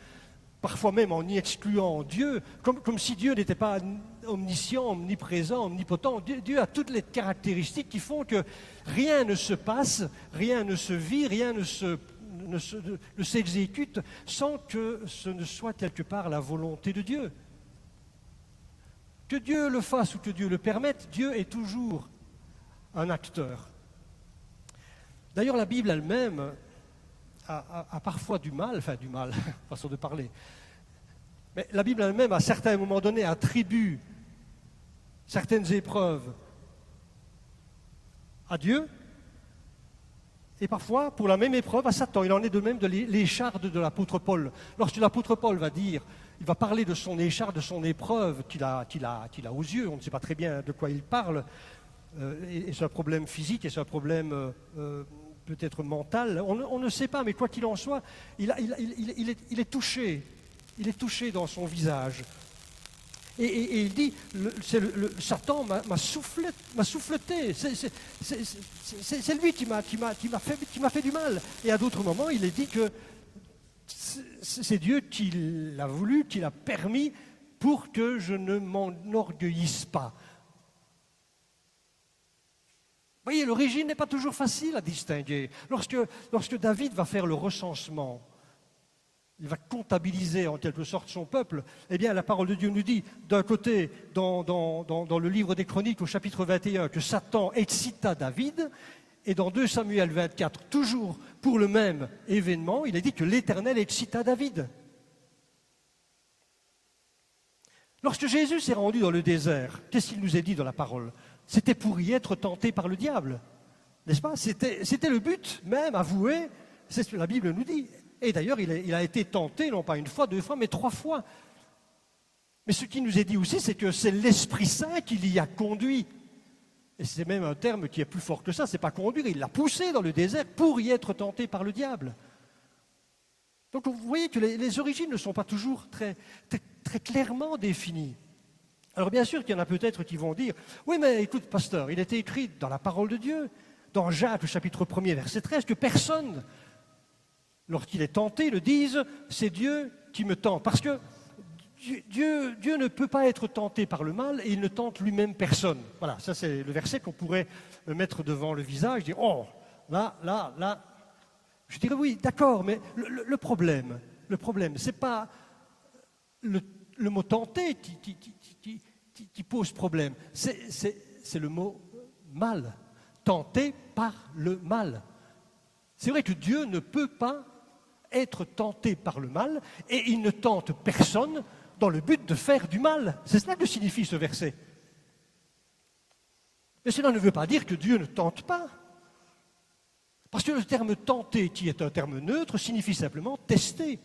E: parfois même en y excluant Dieu, comme si Dieu n'était pas omniscient, omniprésent, omnipotent. Dieu a toutes les caractéristiques qui font que rien ne se passe, rien ne se vit, rien ne s'exécute sans que ce ne soit quelque part la volonté de Dieu. Que Dieu le fasse ou que Dieu le permette, Dieu est toujours un acteur. D'ailleurs, la Bible elle-même a parfois du mal, façon de parler. Mais la Bible elle-même, à certains moments donnés, attribue certaines épreuves à Dieu, et parfois, pour la même épreuve, à Satan. Il en est de même de l'écharde de l'apôtre Paul. Lorsque l'apôtre Paul il va parler de son écharde, de son épreuve qu'il a aux yeux, on ne sait pas très bien de quoi il parle, et c'est un problème physique, et c'est un problème peut-être mental, on ne sait pas, mais quoi qu'il en soit, il est touché. Il est touché dans son visage. Et il dit, Satan m'a souffleté. C'est lui qui m'a fait du mal. Et à d'autres moments, il est dit que c'est Dieu qui l'a voulu, qui l'a permis pour que je ne m'enorgueillisse pas. Vous voyez, l'origine n'est pas toujours facile à distinguer. Lorsque David va faire le recensement, il va comptabiliser en quelque sorte son peuple, eh bien la parole de Dieu nous dit, d'un côté, dans le livre des Chroniques au chapitre 21, que Satan excita David, et dans 2 Samuel 24, toujours pour le même événement, il est dit que l'Éternel excita David. Lorsque Jésus s'est rendu dans le désert, qu'est-ce qu'il nous a dit dans la parole? C'était pour y être tenté par le diable, n'est-ce pas? C'était le but même, avoué, c'est ce que la Bible nous dit. Et d'ailleurs, il a été tenté, non pas une fois, 2 fois, mais 3 fois. Mais ce qui nous est dit aussi, c'est que c'est l'Esprit Saint qui l'y a conduit. Et c'est même un terme qui est plus fort que ça, c'est pas conduire, il l'a poussé dans le désert pour y être tenté par le diable. Donc vous voyez que les origines ne sont pas toujours très clairement définies. Alors bien sûr qu'il y en a peut-être qui vont dire, oui mais écoute pasteur, il était écrit dans la parole de Dieu, dans Jacques chapitre 1er verset 13, que personne, lorsqu'il est tenté, le dise, c'est Dieu qui me tente. Parce que Dieu ne peut pas être tenté par le mal et il ne tente lui-même personne. Voilà, ça c'est le verset qu'on pourrait me mettre devant le visage, dire, oh, là. Je dirais oui, d'accord, mais le problème, c'est pas le mot tenter qui pose problème, c'est le mot mal, tenté par le mal. C'est vrai que Dieu ne peut pas être tenté par le mal et il ne tente personne dans le but de faire du mal. C'est cela que signifie ce verset. Mais cela ne veut pas dire que Dieu ne tente pas. Parce que le terme tenter, qui est un terme neutre, signifie simplement tester.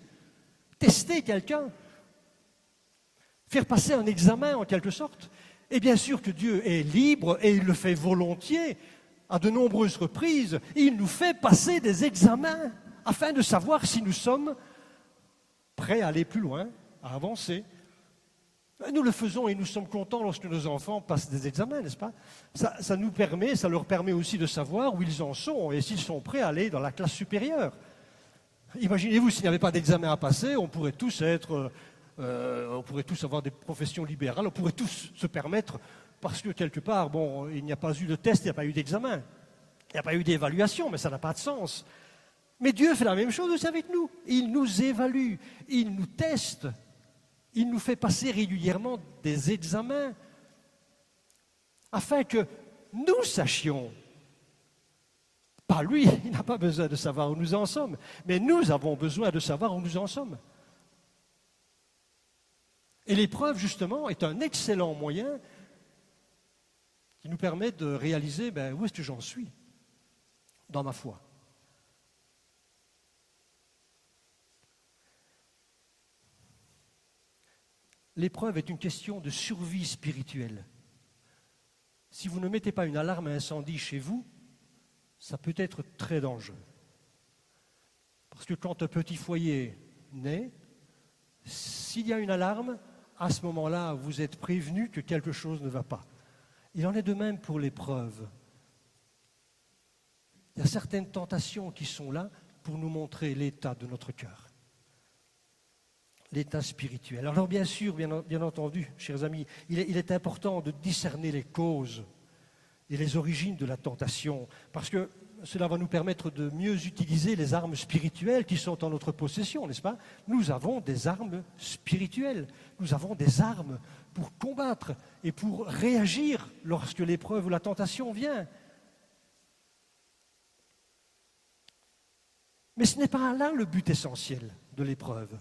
E: Tester quelqu'un. Faire passer un examen en quelque sorte. Et bien sûr que Dieu est libre et il le fait volontiers. À de nombreuses reprises, il nous fait passer des examens afin de savoir si nous sommes prêts à aller plus loin, à avancer. Nous le faisons et nous sommes contents lorsque nos enfants passent des examens, n'est-ce pas? Ça nous permet, ça leur permet aussi de savoir où ils en sont et s'ils sont prêts à aller dans la classe supérieure. Imaginez-vous, s'il n'y avait pas d'examen à passer, on pourrait tous avoir des professions libérales, on pourrait tous se permettre, parce que quelque part, bon, il n'y a pas eu de test, il n'y a pas eu d'examen, il n'y a pas eu d'évaluation, mais ça n'a pas de sens. Mais Dieu fait la même chose aussi avec nous. Il nous évalue, il nous teste, il nous fait passer régulièrement des examens afin que nous sachions Pas lui, il n'a pas besoin de savoir où nous en sommes, mais nous avons besoin de savoir où nous en sommes. Et l'épreuve, justement, est un excellent moyen qui nous permet de réaliser où est-ce que j'en suis dans ma foi. L'épreuve est une question de survie spirituelle. Si vous ne mettez pas une alarme à incendie chez vous, ça peut être très dangereux. Parce que quand un petit foyer naît, s'il y a une alarme, à ce moment-là, vous êtes prévenu que quelque chose ne va pas. Il en est de même pour l'épreuve. Il y a certaines tentations qui sont là pour nous montrer l'état de notre cœur. L'état spirituel. Alors bien sûr, bien entendu, chers amis, il est important de discerner les causes et les origines de la tentation, parce que cela va nous permettre de mieux utiliser les armes spirituelles qui sont en notre possession, n'est-ce pas? Nous avons des armes spirituelles, nous avons des armes pour combattre et pour réagir lorsque l'épreuve ou la tentation vient. Mais ce n'est pas là le but essentiel de l'épreuve.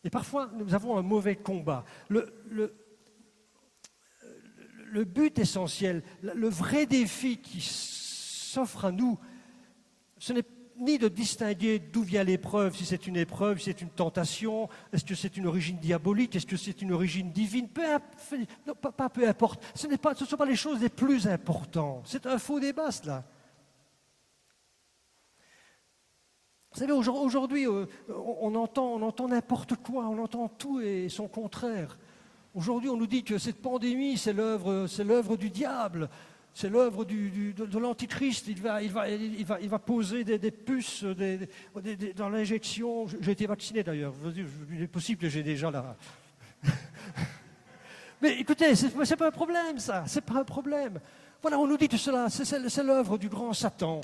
E: Et parfois, nous avons un mauvais combat. Le but essentiel, le vrai défi qui s'offre à nous, ce n'est ni de distinguer d'où vient l'épreuve, si c'est une épreuve, si c'est une tentation, est-ce que c'est une origine diabolique, est-ce que c'est une origine divine, peu importe. Ce ne sont pas les choses les plus importantes. C'est un faux débat, cela. Vous savez, aujourd'hui, on entend n'importe quoi, on entend tout et son contraire. Aujourd'hui, on nous dit que cette pandémie, c'est l'œuvre du diable, c'est l'œuvre de l'antichrist. Il va poser des puces dans l'injection. J'ai été vacciné d'ailleurs. Il est possible que j'ai déjà là. Mais écoutez, c'est pas un problème, ça. C'est pas un problème. Voilà, on nous dit que cela, c'est l'œuvre du grand Satan.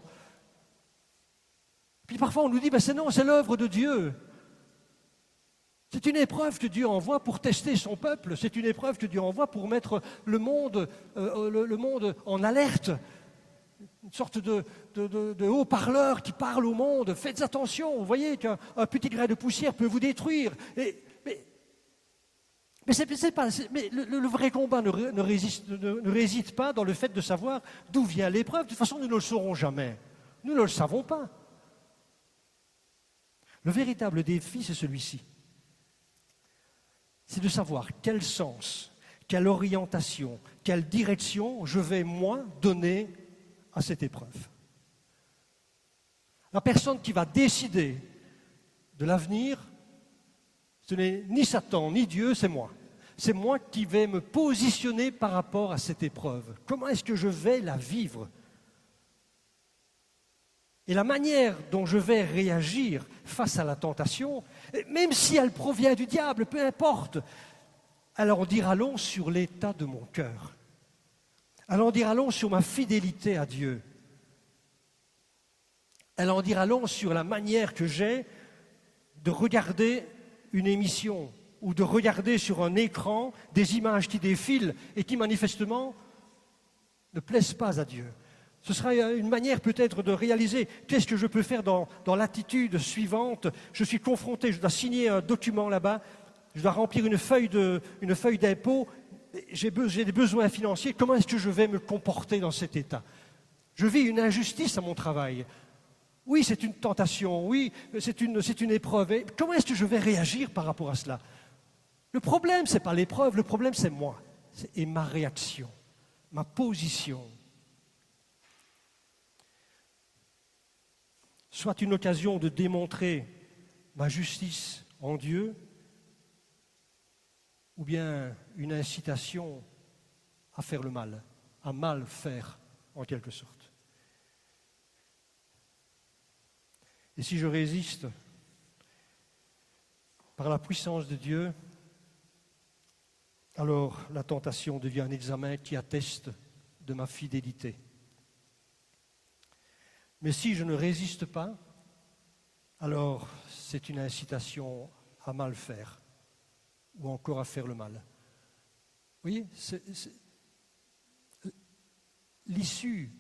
E: Puis parfois on nous dit, c'est l'œuvre de Dieu. C'est une épreuve que Dieu envoie pour tester son peuple. C'est une épreuve que Dieu envoie pour mettre le monde en alerte. Une sorte de haut-parleur qui parle au monde. Faites attention, vous voyez qu'un petit grain de poussière peut vous détruire. Mais le vrai combat ne réside pas dans le fait de savoir d'où vient l'épreuve. De toute façon, nous ne le saurons jamais. Nous ne le savons pas. Le véritable défi, c'est celui-ci. C'est de savoir quel sens, quelle orientation, quelle direction je vais, moi, donner à cette épreuve. La personne qui va décider de l'avenir, ce n'est ni Satan, ni Dieu, c'est moi. C'est moi qui vais me positionner par rapport à cette épreuve. Comment est-ce que je vais la vivre ? Et la manière dont je vais réagir face à la tentation, même si elle provient du diable, peu importe, elle en dira long sur l'état de mon cœur. Elle en dira long sur ma fidélité à Dieu. Elle en dira long sur la manière que j'ai de regarder une émission ou de regarder sur un écran des images qui défilent et qui manifestement ne plaisent pas à Dieu. Ce sera une manière peut-être de réaliser qu'est-ce que je peux faire dans l'attitude suivante. Je suis confronté, je dois signer un document là-bas, je dois remplir une feuille d'impôt, j'ai des besoins financiers, comment est-ce que je vais me comporter dans cet état? Je vis une injustice à mon travail. Oui, c'est une tentation, oui, c'est une épreuve. Et comment est-ce que je vais réagir par rapport à cela? Le problème, ce n'est pas l'épreuve, le problème, c'est moi et ma réaction, ma position. Soit une occasion de démontrer ma justice en Dieu, ou bien une incitation à faire le mal, à mal faire en quelque sorte. Et si je résiste par la puissance de Dieu, alors la tentation devient un examen qui atteste de ma fidélité. Mais si je ne résiste pas, alors c'est une incitation à mal faire ou encore à faire le mal. Vous voyez, l'issue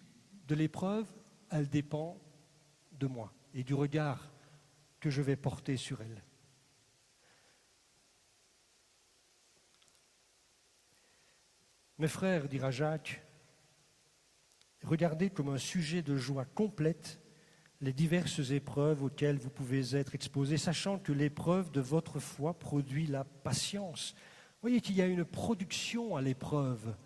E: de l'épreuve, elle dépend de moi et du regard que je vais porter sur elle. Mes frères, dira Jacques, regardez comme un sujet de joie complète les diverses épreuves auxquelles vous pouvez être exposés, sachant que l'épreuve de votre foi produit la patience. Vous voyez qu'il y a une production à l'épreuve.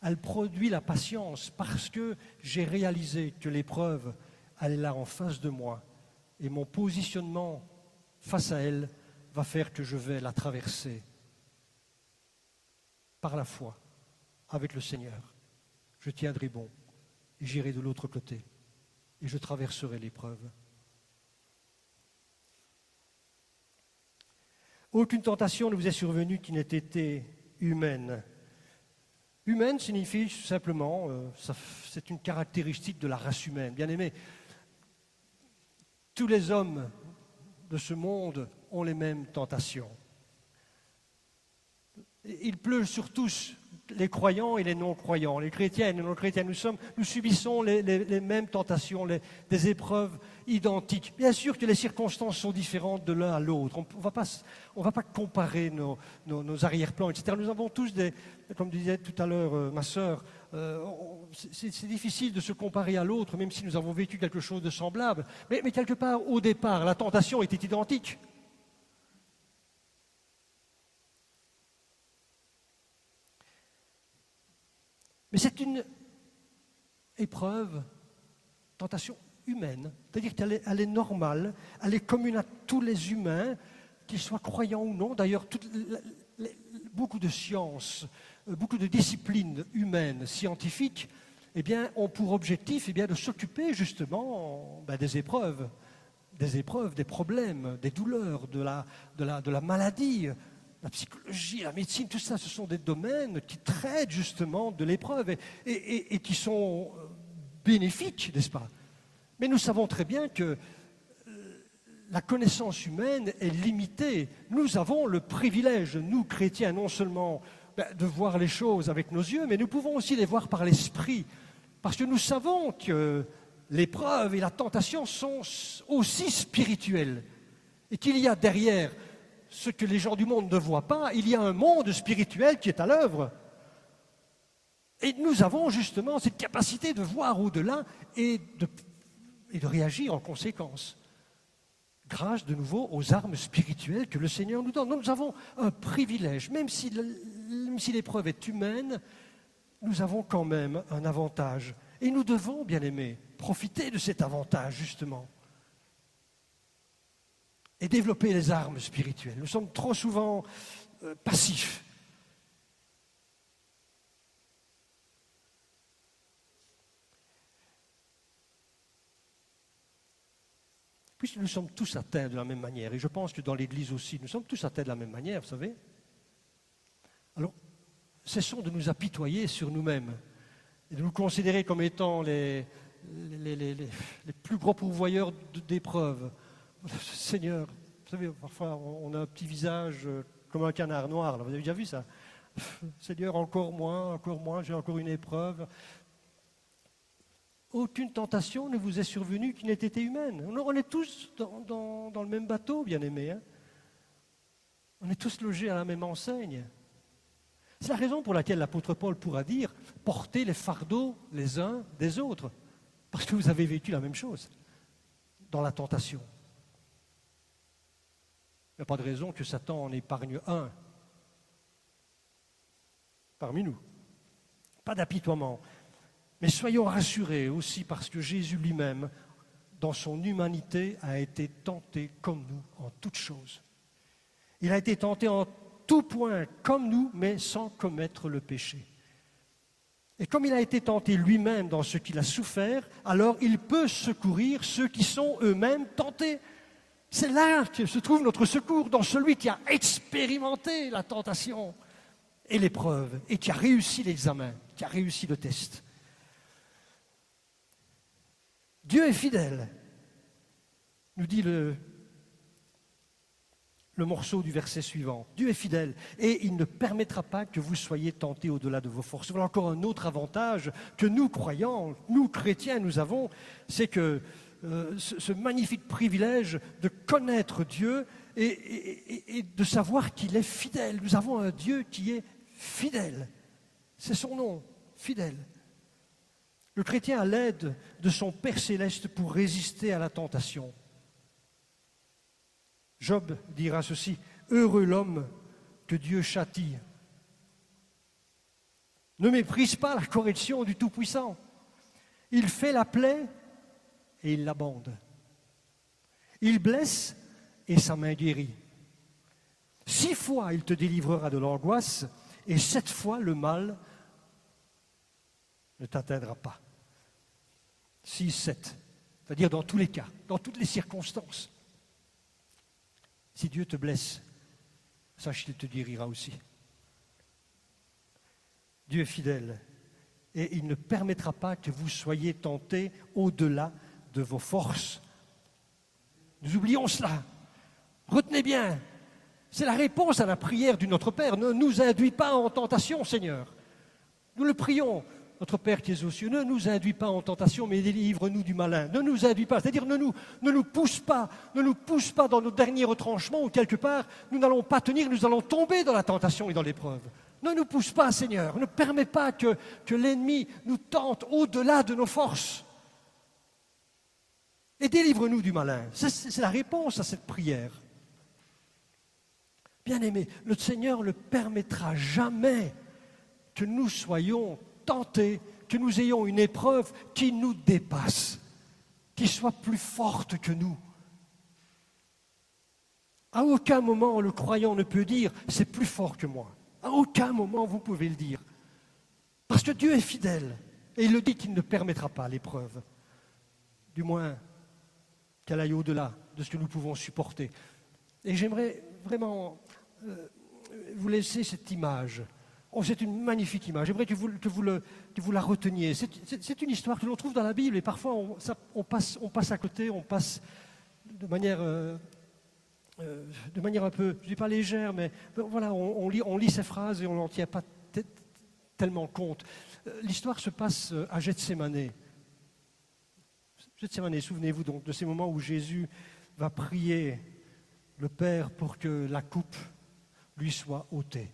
E: Elle produit la patience parce que j'ai réalisé que l'épreuve, elle est là en face de moi et mon positionnement face à elle va faire que je vais la traverser par la foi avec le Seigneur. Je tiendrai bon et j'irai de l'autre côté et je traverserai l'épreuve. Aucune tentation ne vous est survenue qui n'ait été humaine. Humaine signifie simplement, c'est une caractéristique de la race humaine. Bien aimé, tous les hommes de ce monde ont les mêmes tentations. Il pleut sur tous, les croyants et les non-croyants, les chrétiens et les non-chrétiens. Nous subissons les mêmes tentations, des épreuves identiques. Bien sûr que les circonstances sont différentes de l'un à l'autre. On ne va pas comparer nos arrière-plans, etc. Nous avons tous comme disait tout à l'heure ma sœur, c'est difficile de se comparer à l'autre, même si nous avons vécu quelque chose de semblable. Mais quelque part, au départ, la tentation était identique. Mais c'est une épreuve, tentation humaine, c'est-à-dire qu'elle est normale, elle est commune à tous les humains, qu'ils soient croyants ou non. D'ailleurs, beaucoup de sciences, beaucoup de disciplines humaines, scientifiques, ont pour objectif de s'occuper justement des épreuves, des problèmes, des douleurs, de la maladie. La psychologie, la médecine, tout ça, ce sont des domaines qui traitent justement de l'épreuve et qui sont bénéfiques, n'est-ce pas? Mais nous savons très bien que la connaissance humaine est limitée. Nous avons le privilège, nous chrétiens, non seulement de voir les choses avec nos yeux, mais nous pouvons aussi les voir par l'esprit. Parce que nous savons que l'épreuve et la tentation sont aussi spirituelles et qu'il y a derrière ce que les gens du monde ne voient pas, il y a un monde spirituel qui est à l'œuvre. Et nous avons justement cette capacité de voir au-delà et de réagir en conséquence. Grâce de nouveau aux armes spirituelles que le Seigneur nous donne. Nous avons un privilège, même si l'épreuve est humaine, nous avons quand même un avantage. Et nous devons, bien aimés, profiter de cet avantage justement. Et développer les armes spirituelles. Nous sommes trop souvent passifs. Puisque nous sommes tous atteints de la même manière, et je pense que dans l'Église aussi, nous sommes tous atteints de la même manière, vous savez. Alors, cessons de nous apitoyer sur nous-mêmes et de nous considérer comme étant les plus gros pourvoyeurs d'épreuves. Seigneur, vous savez, parfois on a un petit visage comme un canard noir, là. Vous avez déjà vu ça? Seigneur, encore moins, j'ai encore une épreuve. Aucune tentation ne vous est survenue qui n'ait été humaine. On est tous dans le même bateau, bien-aimés. Hein? On est tous logés à la même enseigne. C'est la raison pour laquelle l'apôtre Paul pourra dire « Portez les fardeaux les uns des autres », parce que vous avez vécu la même chose dans la tentation. Il n'y a pas de raison que Satan en épargne un parmi nous. Pas d'apitoiement. Mais soyons rassurés aussi parce que Jésus lui-même, dans son humanité, a été tenté comme nous en toutes choses. Il a été tenté en tout point comme nous, mais sans commettre le péché. Et comme il a été tenté lui-même dans ce qu'il a souffert, alors il peut secourir ceux qui sont eux-mêmes tentés. C'est là que se trouve notre secours, dans celui qui a expérimenté la tentation et l'épreuve, et qui a réussi l'examen, qui a réussi le test. Dieu est fidèle, nous dit le le morceau du verset suivant. Dieu est fidèle et il ne permettra pas que vous soyez tentés au-delà de vos forces. Voilà encore un autre avantage que nous croyants, nous chrétiens, nous avons, c'est que ce magnifique privilège de connaître Dieu et de savoir qu'il est fidèle. Nous avons un Dieu qui est fidèle. C'est son nom, fidèle. Le chrétien a l'aide de son Père céleste pour résister à la tentation. Job dira ceci, « Heureux l'homme que Dieu châtie. » Ne méprise pas la correction du Tout-Puissant. Il fait la plaie et il la bande. Il blesse et sa main guérit. 6 fois il te délivrera de l'angoisse et 7 fois le mal ne t'atteindra pas. 6, 7. C'est-à-dire dans tous les cas, dans toutes les circonstances. Si Dieu te blesse, sache qu'il te guérira aussi. Dieu est fidèle et il ne permettra pas que vous soyez tentés au-delà de vos forces. Nous oublions cela. Retenez bien, c'est la réponse à la prière du Notre Père. Ne nous induis pas en tentation, Seigneur. Nous le prions. Notre Père qui est aux cieux, ne nous induis pas en tentation, mais délivre-nous du malin. Ne nous induis pas, c'est-à-dire ne nous pousse pas dans nos derniers retranchements où quelque part nous n'allons pas tenir, nous allons tomber dans la tentation et dans l'épreuve. Ne nous pousse pas, Seigneur, ne permets pas que l'ennemi nous tente au-delà de nos forces. Et délivre-nous du malin. C'est la réponse à cette prière. Bien-aimés, le Seigneur ne permettra jamais que nous soyons tentés, que nous ayons une épreuve qui nous dépasse, qui soit plus forte que nous. À aucun moment le croyant ne peut dire « c'est plus fort que moi ». À aucun moment vous pouvez le dire. Parce que Dieu est fidèle et il le dit qu'il ne permettra pas l'épreuve. Du moins qu'elle aille au-delà de ce que nous pouvons supporter. Et j'aimerais vraiment vous laisser cette image. Oh, c'est une magnifique image. J'aimerais que vous la reteniez. C'est une histoire que l'on trouve dans la Bible et parfois on passe à côté, on passe de manière un peu, je ne dis pas légère, mais voilà, on lit ces phrases et on n'en tient pas tellement compte. L'histoire se passe à Gethsémanée. Gethsémanée, souvenez-vous donc de ces moments où Jésus va prier le Père pour que la coupe lui soit ôtée.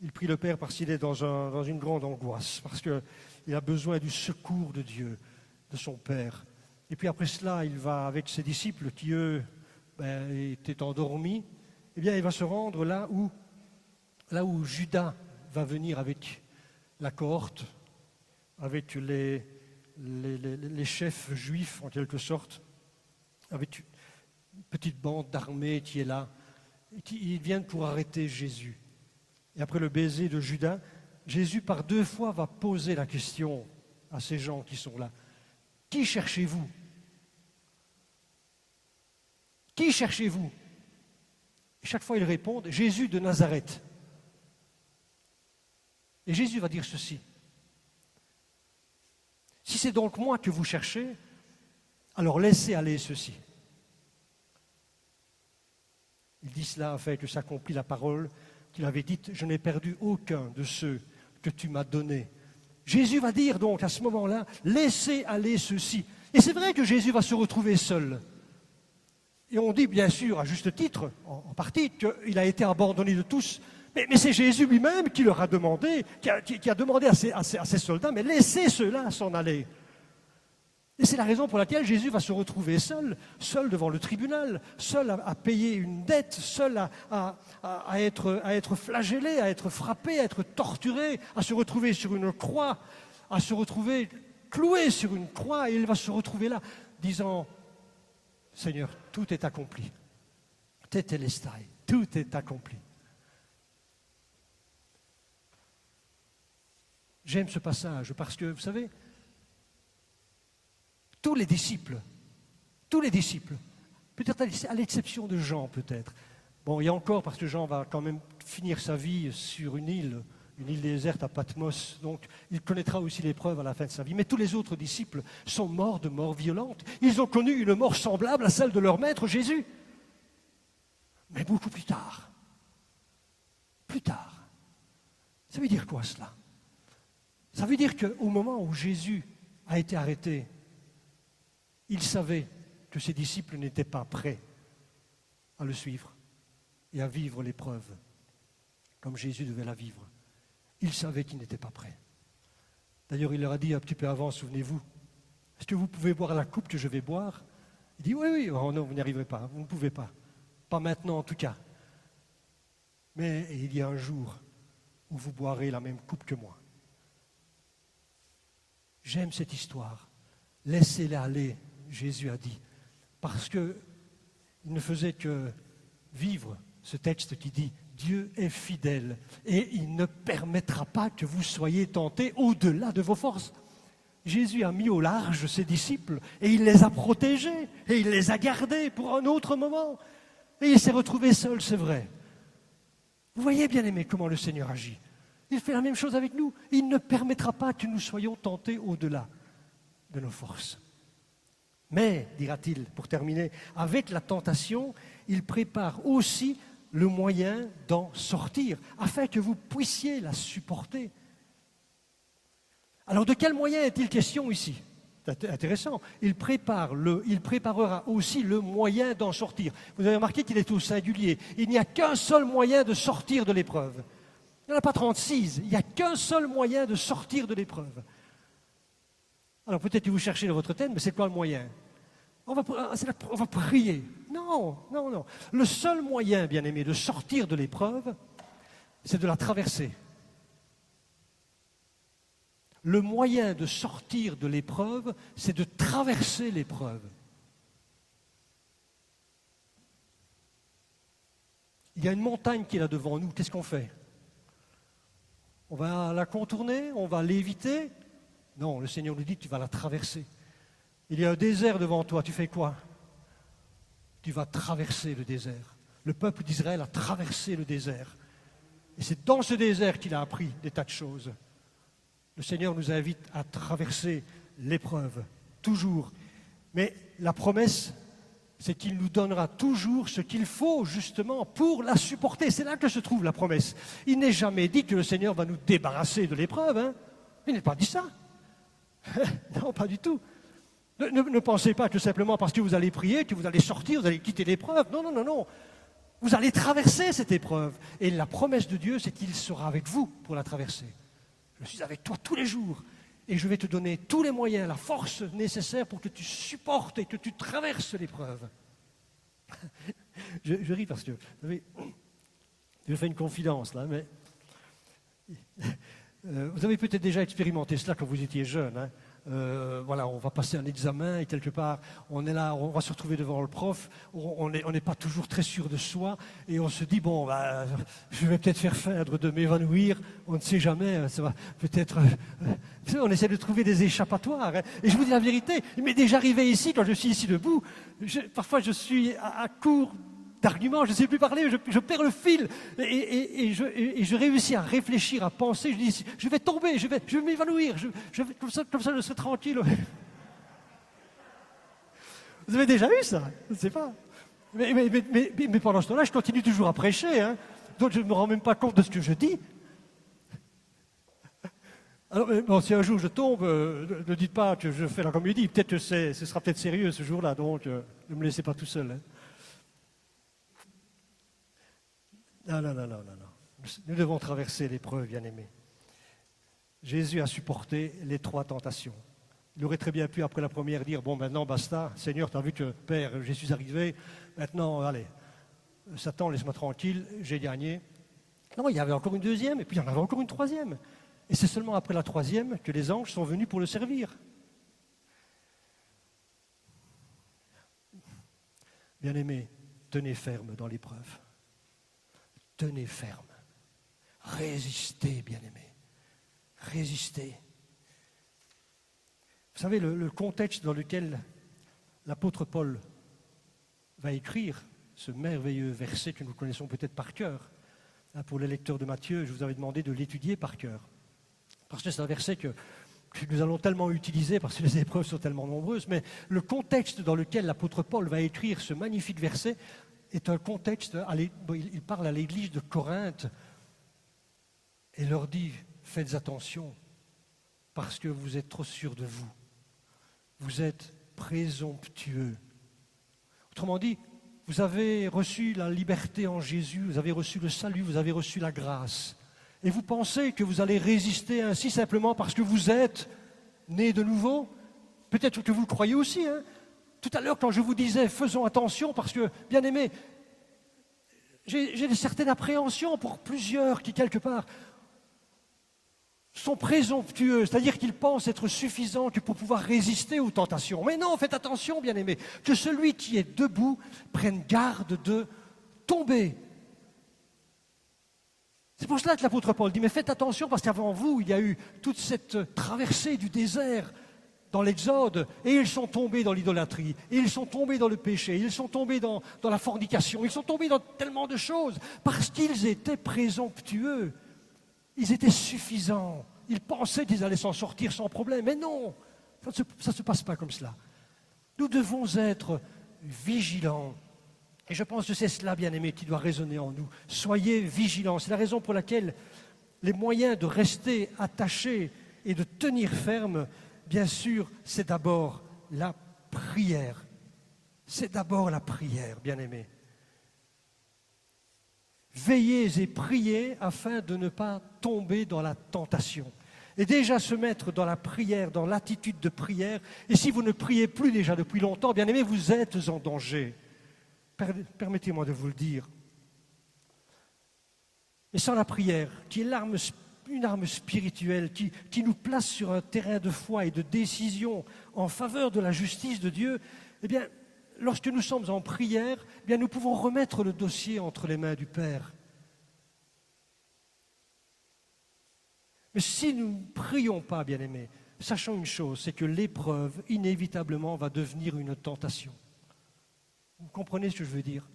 E: Il prie le Père parce qu'il est dans une grande angoisse, parce qu'il a besoin du secours de Dieu, de son Père. Et puis après cela, il va avec ses disciples qui, eux, étaient endormis. Eh bien, il va se rendre là où Judas va venir avec la cohorte, avec les chefs juifs, en quelque sorte, avec une petite bande d'armée qui est là. Ils viennent pour arrêter Jésus. Et après le baiser de Judas, Jésus par 2 fois va poser la question à ces gens qui sont là. Qui cherchez-vous? Qui cherchez-vous? Et chaque fois ils répondent, Jésus de Nazareth. Et Jésus va dire ceci. Si c'est donc moi que vous cherchez, alors laissez aller ceci. Il dit cela afin que s'accomplit la parole qu'il avait dite, je n'ai perdu aucun de ceux que tu m'as donnés. Jésus va dire donc à ce moment-là, laissez aller ceux-ci. Et c'est vrai que Jésus va se retrouver seul. Et on dit bien sûr, à juste titre, en partie, qu'il a été abandonné de tous. Mais c'est Jésus lui-même qui leur a demandé, qui a demandé à ses soldats, mais laissez ceux-là s'en aller. Et c'est la raison pour laquelle Jésus va se retrouver seul devant le tribunal, seul à payer une dette, seul à être flagellé, à être frappé, à être torturé, à se retrouver sur une croix, à se retrouver cloué sur une croix, et il va se retrouver là, disant, Seigneur, tout est accompli. Tetelestai, tout est accompli. J'aime ce passage parce que, vous savez, tous les disciples, peut-être à l'exception de Jean peut-être. Bon, il y a encore, parce que Jean va quand même finir sa vie sur une île déserte à Patmos, donc il connaîtra aussi l'épreuve à la fin de sa vie. Mais tous les autres disciples sont morts de mort violente. Ils ont connu une mort semblable à celle de leur maître Jésus. Mais beaucoup plus tard. Plus tard. Ça veut dire quoi cela? Ça veut dire qu'au moment où Jésus a été arrêté, il savait que ses disciples n'étaient pas prêts à le suivre et à vivre l'épreuve comme Jésus devait la vivre. Il savait qu'ils n'étaient pas prêts. D'ailleurs, il leur a dit un petit peu avant, souvenez-vous, est-ce que vous pouvez boire la coupe que je vais boire? Il dit, oui, oui, oh non, vous n'y arriverez pas, vous ne pouvez pas. Pas maintenant en tout cas. Mais il y a un jour où vous boirez la même coupe que moi. J'aime cette histoire. Laissez-la aller, Jésus a dit. Parce qu'il ne faisait que vivre ce texte qui dit Dieu est fidèle et il ne permettra pas que vous soyez tentés au-delà de vos forces. Jésus a mis au large ses disciples et il les a protégés et il les a gardés pour un autre moment. Et il s'est retrouvé seul, c'est vrai. Vous voyez, bien-aimés, comment le Seigneur agit. Il fait la même chose avec nous. Il ne permettra pas que nous soyons tentés au-delà de nos forces. Mais, dira-t-il, pour terminer, avec la tentation, il prépare aussi le moyen d'en sortir, afin que vous puissiez la supporter. Alors, de quel moyen est-il question ici? C'est intéressant. Il préparera aussi le moyen d'en sortir. Vous avez remarqué qu'il est au singulier. Il n'y a qu'un seul moyen de sortir de l'épreuve. Il n'y en a pas 36. Il n'y a qu'un seul moyen de sortir de l'épreuve. Alors, peut-être que vous cherchez dans votre tête, mais c'est quoi le moyen? On va prier. Non, non, non. Le seul moyen, bien-aimé, de sortir de l'épreuve, c'est de la traverser. Le moyen de sortir de l'épreuve, c'est de traverser l'épreuve. Il y a une montagne qui est là devant nous. Qu'est-ce qu'on fait? On va la contourner? On va l'éviter? Non, le Seigneur nous dit que tu vas la traverser. Il y a un désert devant toi, tu fais quoi? Tu vas traverser le désert. Le peuple d'Israël a traversé le désert. Et c'est dans ce désert qu'il a appris des tas de choses. Le Seigneur nous invite à traverser l'épreuve, toujours. Mais la promesse, c'est qu'il nous donnera toujours ce qu'il faut, justement, pour la supporter. C'est là que se trouve la promesse. Il n'est jamais dit que le Seigneur va nous débarrasser de l'épreuve. Hein. Il n'est pas dit ça. Non, pas du tout. Ne pensez pas que simplement parce que vous allez prier, que vous allez sortir, vous allez quitter l'épreuve. Non, non, non, non. Vous allez traverser cette épreuve. Et la promesse de Dieu, c'est qu'il sera avec vous pour la traverser. Je suis avec toi tous les jours et je vais te donner tous les moyens, la force nécessaire pour que tu supportes et que tu traverses l'épreuve. Je ris parce que, vous savez, je fais une confidence là, mais vous avez peut-être déjà expérimenté cela quand vous étiez jeune. Hein. Voilà, on va passer un examen et quelque part, on est là, on va se retrouver devant le prof, on n'est pas toujours très sûr de soi et on se dit, bon, bah, je vais peut-être faire feindre de m'évanouir, on ne sait jamais, ça va peut-être... on essaie de trouver des échappatoires. Hein. Et je vous dis la vérité, il m'est déjà arrivé ici, quand je suis ici debout, parfois je suis à court d'arguments, je ne sais plus parler, je perds le fil et je réussis à réfléchir, à penser, je dis, je vais tomber, je vais m'évanouir, comme ça je serai tranquille. Vous avez déjà eu ça? Je ne sais pas. Mais pendant ce temps-là, je continue toujours à prêcher, hein, donc je ne me rends même pas compte de ce que je dis. Alors, bon, si un jour je tombe, ne dites pas que je fais la comédie, peut-être que ce sera peut-être sérieux ce jour-là, donc ne me laissez pas tout seul. Hein. Non. Nous devons traverser l'épreuve, bien-aimés. Jésus a supporté les 3 tentations. Il aurait très bien pu, après la première, dire, bon, maintenant, basta, Seigneur, tu as vu que, Père, je suis arrivé, maintenant, allez, Satan, laisse-moi tranquille, j'ai gagné. Non, il y avait encore une deuxième, et puis il y en avait encore une troisième. Et c'est seulement après la troisième que les anges sont venus pour le servir. Bien-aimés, tenez ferme dans l'épreuve. Tenez ferme. Résistez, bien-aimés. Résistez. Vous savez, le contexte dans lequel l'apôtre Paul va écrire ce merveilleux verset que nous connaissons peut-être par cœur. Pour les lecteurs de Matthieu, je vous avais demandé de l'étudier par cœur. Parce que c'est un verset que nous allons tellement utiliser, parce que les épreuves sont tellement nombreuses, mais le contexte dans lequel l'apôtre Paul va écrire ce magnifique verset est un contexte, il parle à l'église de Corinthe et leur dit, faites attention, parce que vous êtes trop sûrs de vous. Vous êtes présomptueux. Autrement dit, vous avez reçu la liberté en Jésus, vous avez reçu le salut, vous avez reçu la grâce. Et vous pensez que vous allez résister ainsi simplement parce que vous êtes né de nouveau? Peut-être que vous le croyez aussi. Tout à l'heure, quand je vous disais, faisons attention, parce que, bien aimé, j'ai une certaine appréhension pour plusieurs qui, quelque part, sont présomptueux, c'est-à-dire qu'ils pensent être suffisants que pour pouvoir résister aux tentations. Mais non, faites attention, bien aimé, que celui qui est debout prenne garde de tomber. C'est pour cela que l'apôtre Paul dit, mais faites attention parce qu'avant vous, il y a eu toute cette traversée du désert dans l'Exode, et ils sont tombés dans l'idolâtrie, et ils sont tombés dans le péché, ils sont tombés dans la fornication, ils sont tombés dans tellement de choses, parce qu'ils étaient présomptueux, ils étaient suffisants, ils pensaient qu'ils allaient s'en sortir sans problème, mais non, ça ne se passe pas comme cela. Nous devons être vigilants. Et je pense que c'est cela, bien-aimé, qui doit résonner en nous. Soyez vigilants. C'est la raison pour laquelle les moyens de rester attachés et de tenir ferme, bien sûr, c'est d'abord la prière. C'est d'abord la prière, bien-aimé. Veillez et priez afin de ne pas tomber dans la tentation. Et déjà se mettre dans la prière, dans l'attitude de prière. Et si vous ne priez plus déjà depuis longtemps, bien-aimé, vous êtes en danger. Permettez-moi de vous le dire. Mais sans la prière, qui est une arme spirituelle, qui nous place sur un terrain de foi et de décision en faveur de la justice de Dieu, eh bien, lorsque nous sommes en prière, eh bien, nous pouvons remettre le dossier entre les mains du Père. Mais si nous ne prions pas, bien-aimés, sachons une chose, c'est que l'épreuve, inévitablement, va devenir une tentation. Vous comprenez ce que je veux dire?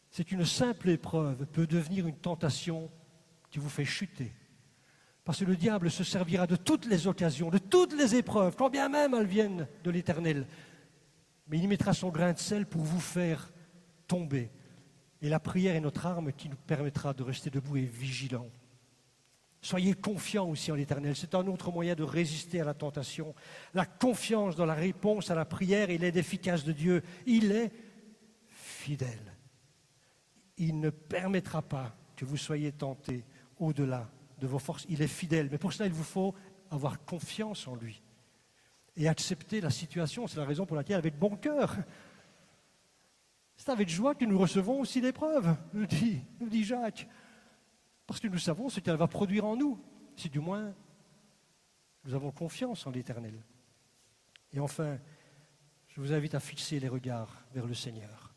E: C'est qu'une simple épreuve peut devenir une tentation qui vous fait chuter. Parce que le diable se servira de toutes les occasions, de toutes les épreuves, quand bien même elles viennent de l'Éternel. Mais il y mettra son grain de sel pour vous faire tomber. Et la prière est notre arme qui nous permettra de rester debout et vigilants. Soyez confiants aussi en l'Éternel. C'est un autre moyen de résister à la tentation. La confiance dans la réponse à la prière et l'aide efficace de Dieu. Il est fidèle. Il ne permettra pas que vous soyez tentés au-delà de vos forces. Il est fidèle. Mais pour cela, il vous faut avoir confiance en lui et accepter la situation. C'est la raison pour laquelle, avec bon cœur, c'est avec joie que nous recevons aussi l'épreuve, nous dit Jacques. Parce que nous savons ce qu'elle va produire en nous, si du moins nous avons confiance en l'Éternel. Et enfin, je vous invite à fixer les regards vers le Seigneur.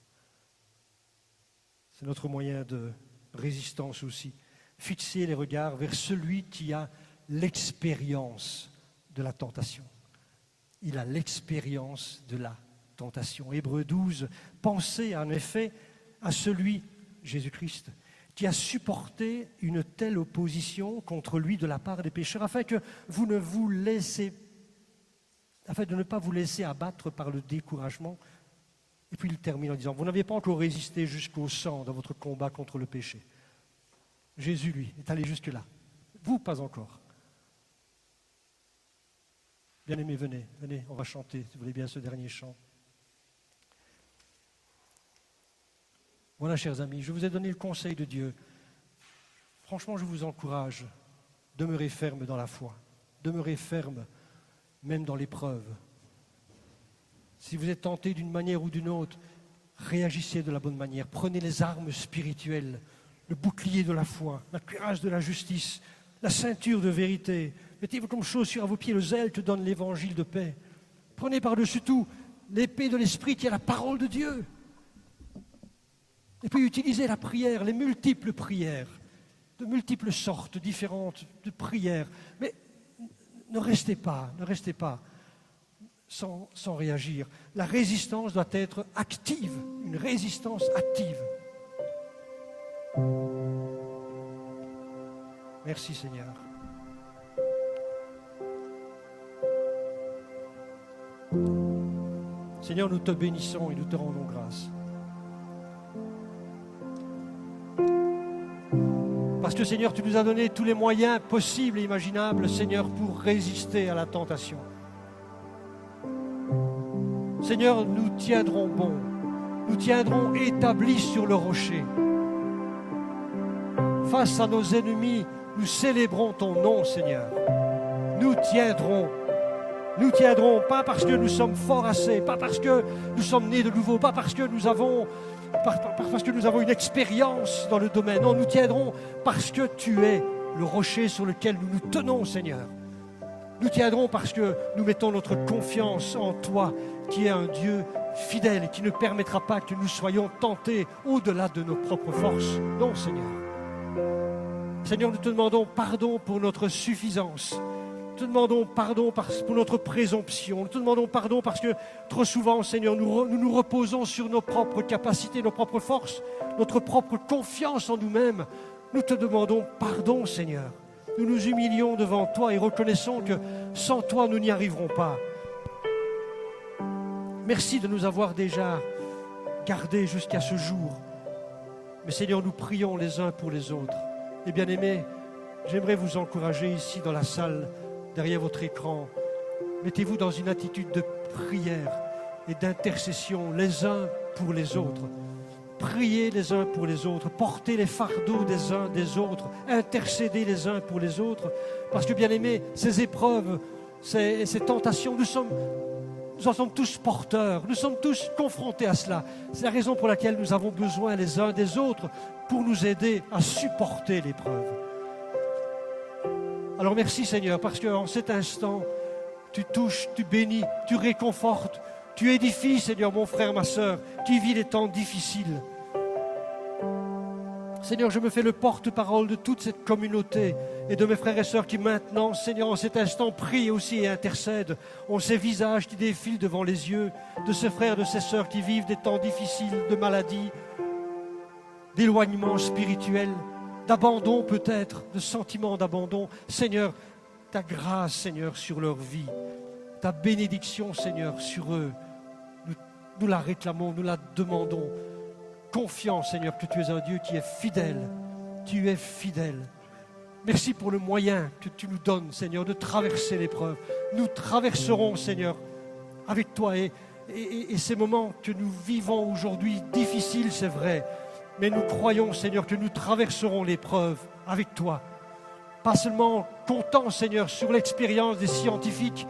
E: C'est notre moyen de résistance aussi. Fixer les regards vers celui qui a l'expérience de la tentation. Il a l'expérience de la tentation. Hébreux 12, pensez en effet à celui, Jésus-Christ, qui a supporté une telle opposition contre lui de la part des pécheurs, afin de ne pas vous laisser abattre par le découragement. Et puis il termine en disant, vous n'avez pas encore résisté jusqu'au sang dans votre combat contre le péché. Jésus, lui, est allé jusque-là. Vous, pas encore. Bien-aimés, venez, on va chanter, si vous voulez bien, ce dernier chant. Voilà, chers amis, je vous ai donné le conseil de Dieu. Franchement, je vous encourage, demeurez ferme dans la foi, demeurez ferme même dans l'épreuve. Si vous êtes tenté d'une manière ou d'une autre, réagissez de la bonne manière. Prenez les armes spirituelles, le bouclier de la foi, la cuirasse de la justice, la ceinture de vérité. Mettez-vous comme chaussure à vos pieds le zèle que donne l'évangile de paix. Prenez par-dessus tout l'épée de l'esprit qui est la parole de Dieu. Et puis utilisez la prière, les multiples prières, de multiples sortes différentes de prières. Mais ne restez pas sans réagir. La résistance doit être active, une résistance active. Merci Seigneur. Seigneur, nous te bénissons et nous te rendons grâce. Parce que Seigneur, tu nous as donné tous les moyens possibles et imaginables, Seigneur, pour résister à la tentation. Seigneur, nous tiendrons bon, nous tiendrons établis sur le rocher. Face à nos ennemis, nous célébrons ton nom, Seigneur. Nous tiendrons, pas parce que nous sommes forts assez, pas parce que nous sommes nés de nouveau, pas parce que nous avons une expérience dans le domaine. Non, nous tiendrons parce que tu es le rocher sur lequel nous nous tenons, Seigneur. Nous tiendrons parce que nous mettons notre confiance en toi, qui est un Dieu fidèle et qui ne permettra pas que nous soyons tentés au-delà de nos propres forces. Non, Seigneur. Seigneur, nous te demandons pardon pour notre suffisance. Nous te demandons pardon pour notre présomption. Nous te demandons pardon parce que trop souvent, Seigneur, nous reposons sur nos propres capacités, nos propres forces, notre propre confiance en nous-mêmes. Nous te demandons pardon, Seigneur. Nous nous humilions devant toi et reconnaissons que sans toi, nous n'y arriverons pas. Merci de nous avoir déjà gardés jusqu'à ce jour. Mais Seigneur, nous prions les uns pour les autres. Et bien-aimés, j'aimerais vous encourager ici dans la salle, derrière votre écran. Mettez-vous dans une attitude de prière et d'intercession les uns pour les autres. Priez les uns pour les autres, portez les fardeaux des uns des autres, intercédez les uns pour les autres. Parce que, bien-aimés, ces épreuves, ces tentations, nous en sommes tous porteurs, nous sommes tous confrontés à cela. C'est la raison pour laquelle nous avons besoin les uns des autres pour nous aider à supporter l'épreuve. Alors merci Seigneur, parce qu'en cet instant, tu touches, tu bénis, tu réconfortes, tu édifies Seigneur mon frère, ma sœur, qui vit des temps difficiles. Seigneur, je me fais le porte-parole de toute cette communauté et de mes frères et sœurs qui maintenant, Seigneur, en cet instant, prient aussi et intercèdent. Ont ces visages qui défilent devant les yeux de ces frères et de ces sœurs qui vivent des temps difficiles, de maladie, d'éloignement spirituel, d'abandon peut-être, de sentiments d'abandon. Seigneur, ta grâce, Seigneur, sur leur vie, ta bénédiction, Seigneur, sur eux, nous la réclamons, nous la demandons. Confiant, Seigneur, que tu es un Dieu qui est fidèle. Tu es fidèle. Merci pour le moyen que tu nous donnes, Seigneur, de traverser l'épreuve. Nous traverserons, Seigneur, avec toi. Et ces moments que nous vivons aujourd'hui, difficiles, c'est vrai, mais nous croyons, Seigneur, que nous traverserons l'épreuve avec toi. Pas seulement comptant, Seigneur, sur l'expérience des scientifiques,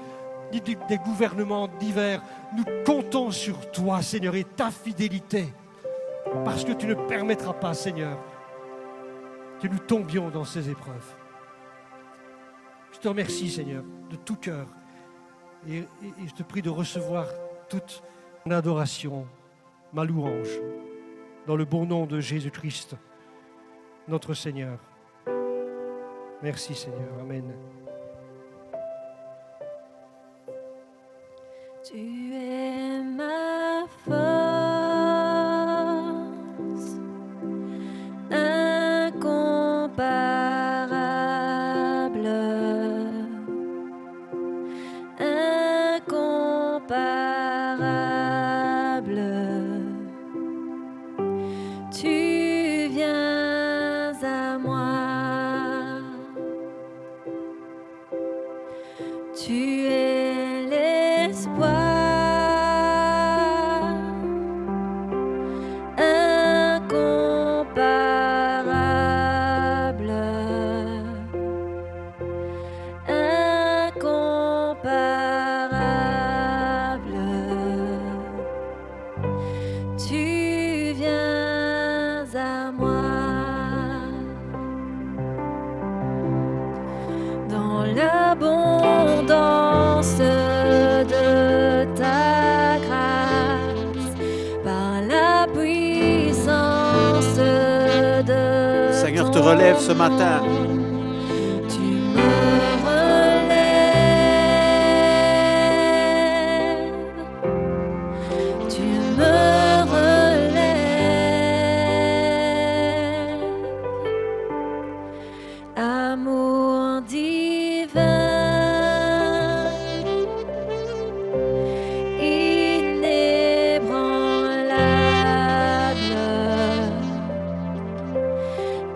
E: ni des gouvernements divers. Nous comptons sur toi, Seigneur, et ta fidélité. Parce que tu ne permettras pas, Seigneur, que nous tombions dans ces épreuves. Je te remercie, Seigneur, de tout cœur. Et je te prie de recevoir toute mon adoration, ma louange, dans le bon nom de Jésus-Christ, notre Seigneur. Merci, Seigneur. Amen.
C: Tu es ma force incomparable, incomparable. Tu viens à moi. Tu es l'espoir incomparable, incomparable. Tu viens à moi. Dans l'abondance de ta grâce, par la puissance de
B: Seigneur te
C: ton
B: relève ce matin.
C: nom, tu me relèves, tu me relèves. Amour divin, inébranlable,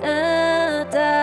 C: intouchable,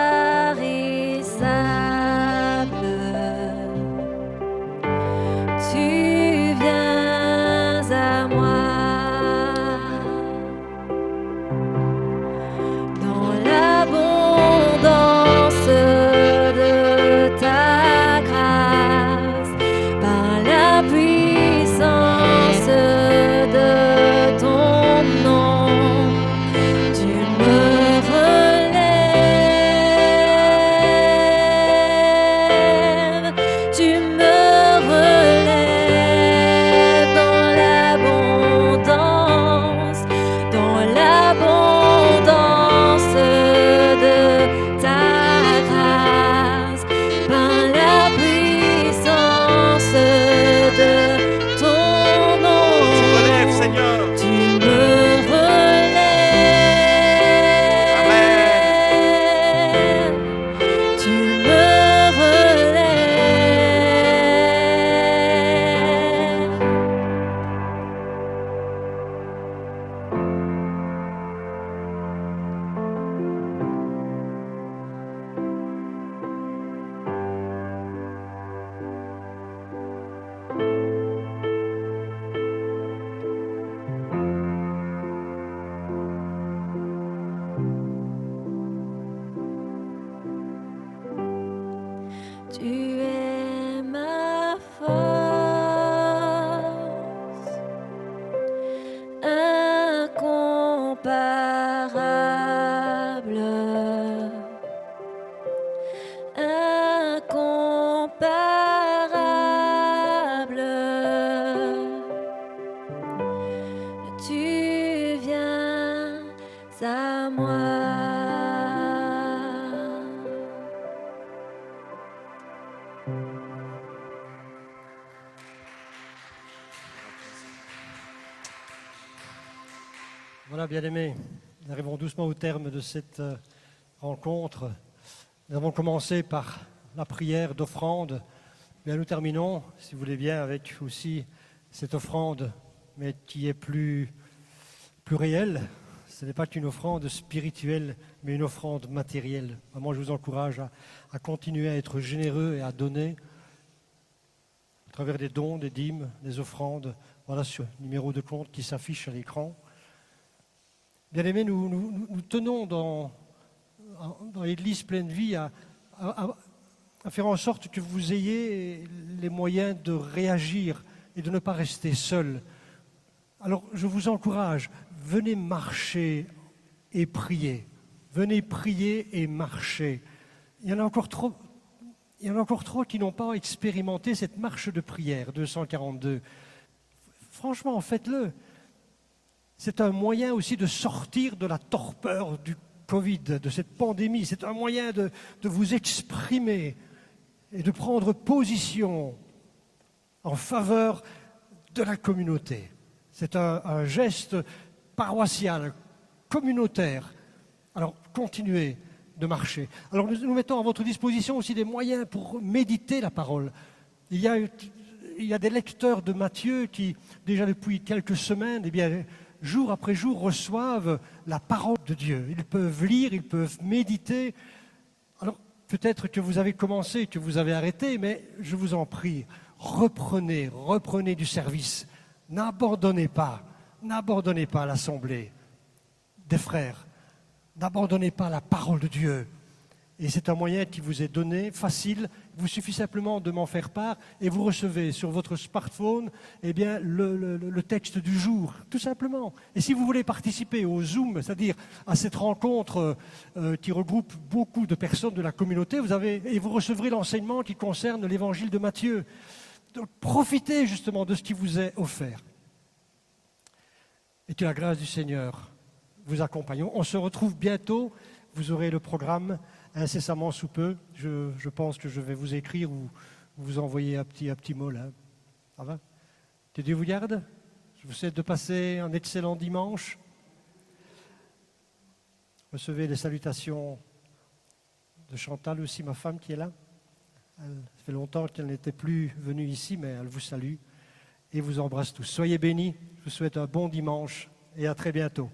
C: Tu es ma force, incomparable, incomparable. Tu viens à moi.
E: Voilà, bien-aimés, nous arrivons doucement au terme de cette rencontre. Nous avons commencé par la prière d'offrande. Bien, nous terminons, si vous voulez bien, avec aussi cette offrande, mais qui est plus réelle. Ce n'est pas qu'une offrande spirituelle, mais une offrande matérielle. Vraiment, je vous encourage à continuer à être généreux et à donner à travers des dons, des dîmes, des offrandes. Voilà ce numéro de compte qui s'affiche à l'écran. Bien-aimés, nous tenons dans l'Église Pleine Vie à faire en sorte que vous ayez les moyens de réagir et de ne pas rester seul. Alors, je vous encourage, venez marcher et prier. Venez prier et marcher. Il y en a encore trop qui n'ont pas expérimenté cette marche de prière, 242. Franchement, faites-le. C'est un moyen aussi de sortir de la torpeur du Covid, de cette pandémie. C'est un moyen de vous exprimer et de prendre position en faveur de la communauté. C'est un geste paroissial, communautaire. Alors, continuez de marcher. Alors, nous mettons à votre disposition aussi des moyens pour méditer la parole. Il y a des lecteurs de Matthieu qui, déjà depuis quelques semaines, eh bien, jour après jour, reçoivent la parole de Dieu. Ils peuvent lire, ils peuvent méditer. Alors, peut-être que vous avez commencé, que vous avez arrêté, mais je vous en prie, reprenez du service. N'abandonnez pas l'assemblée des frères. N'abandonnez pas la parole de Dieu. Et c'est un moyen qui vous est donné, facile. Il vous suffit simplement de m'en faire part et vous recevez sur votre smartphone eh bien, le texte du jour, tout simplement. Et si vous voulez participer au Zoom, c'est-à-dire à cette rencontre qui regroupe beaucoup de personnes de la communauté, vous recevrez l'enseignement qui concerne l'évangile de Matthieu. Donc profitez justement de ce qui vous est offert. Et que la grâce du Seigneur vous accompagne. On se retrouve bientôt. Vous aurez le programme incessamment sous peu. Je pense que je vais vous écrire ou vous envoyer un petit mot là. Ça va? Que Dieu vous garde. Je vous souhaite de passer un excellent dimanche. Recevez les salutations de Chantal aussi, ma femme qui est là. Ça fait longtemps qu'elle n'était plus venue ici, mais elle vous salue et vous embrasse tous. Soyez bénis. Je vous souhaite un bon dimanche et à très bientôt.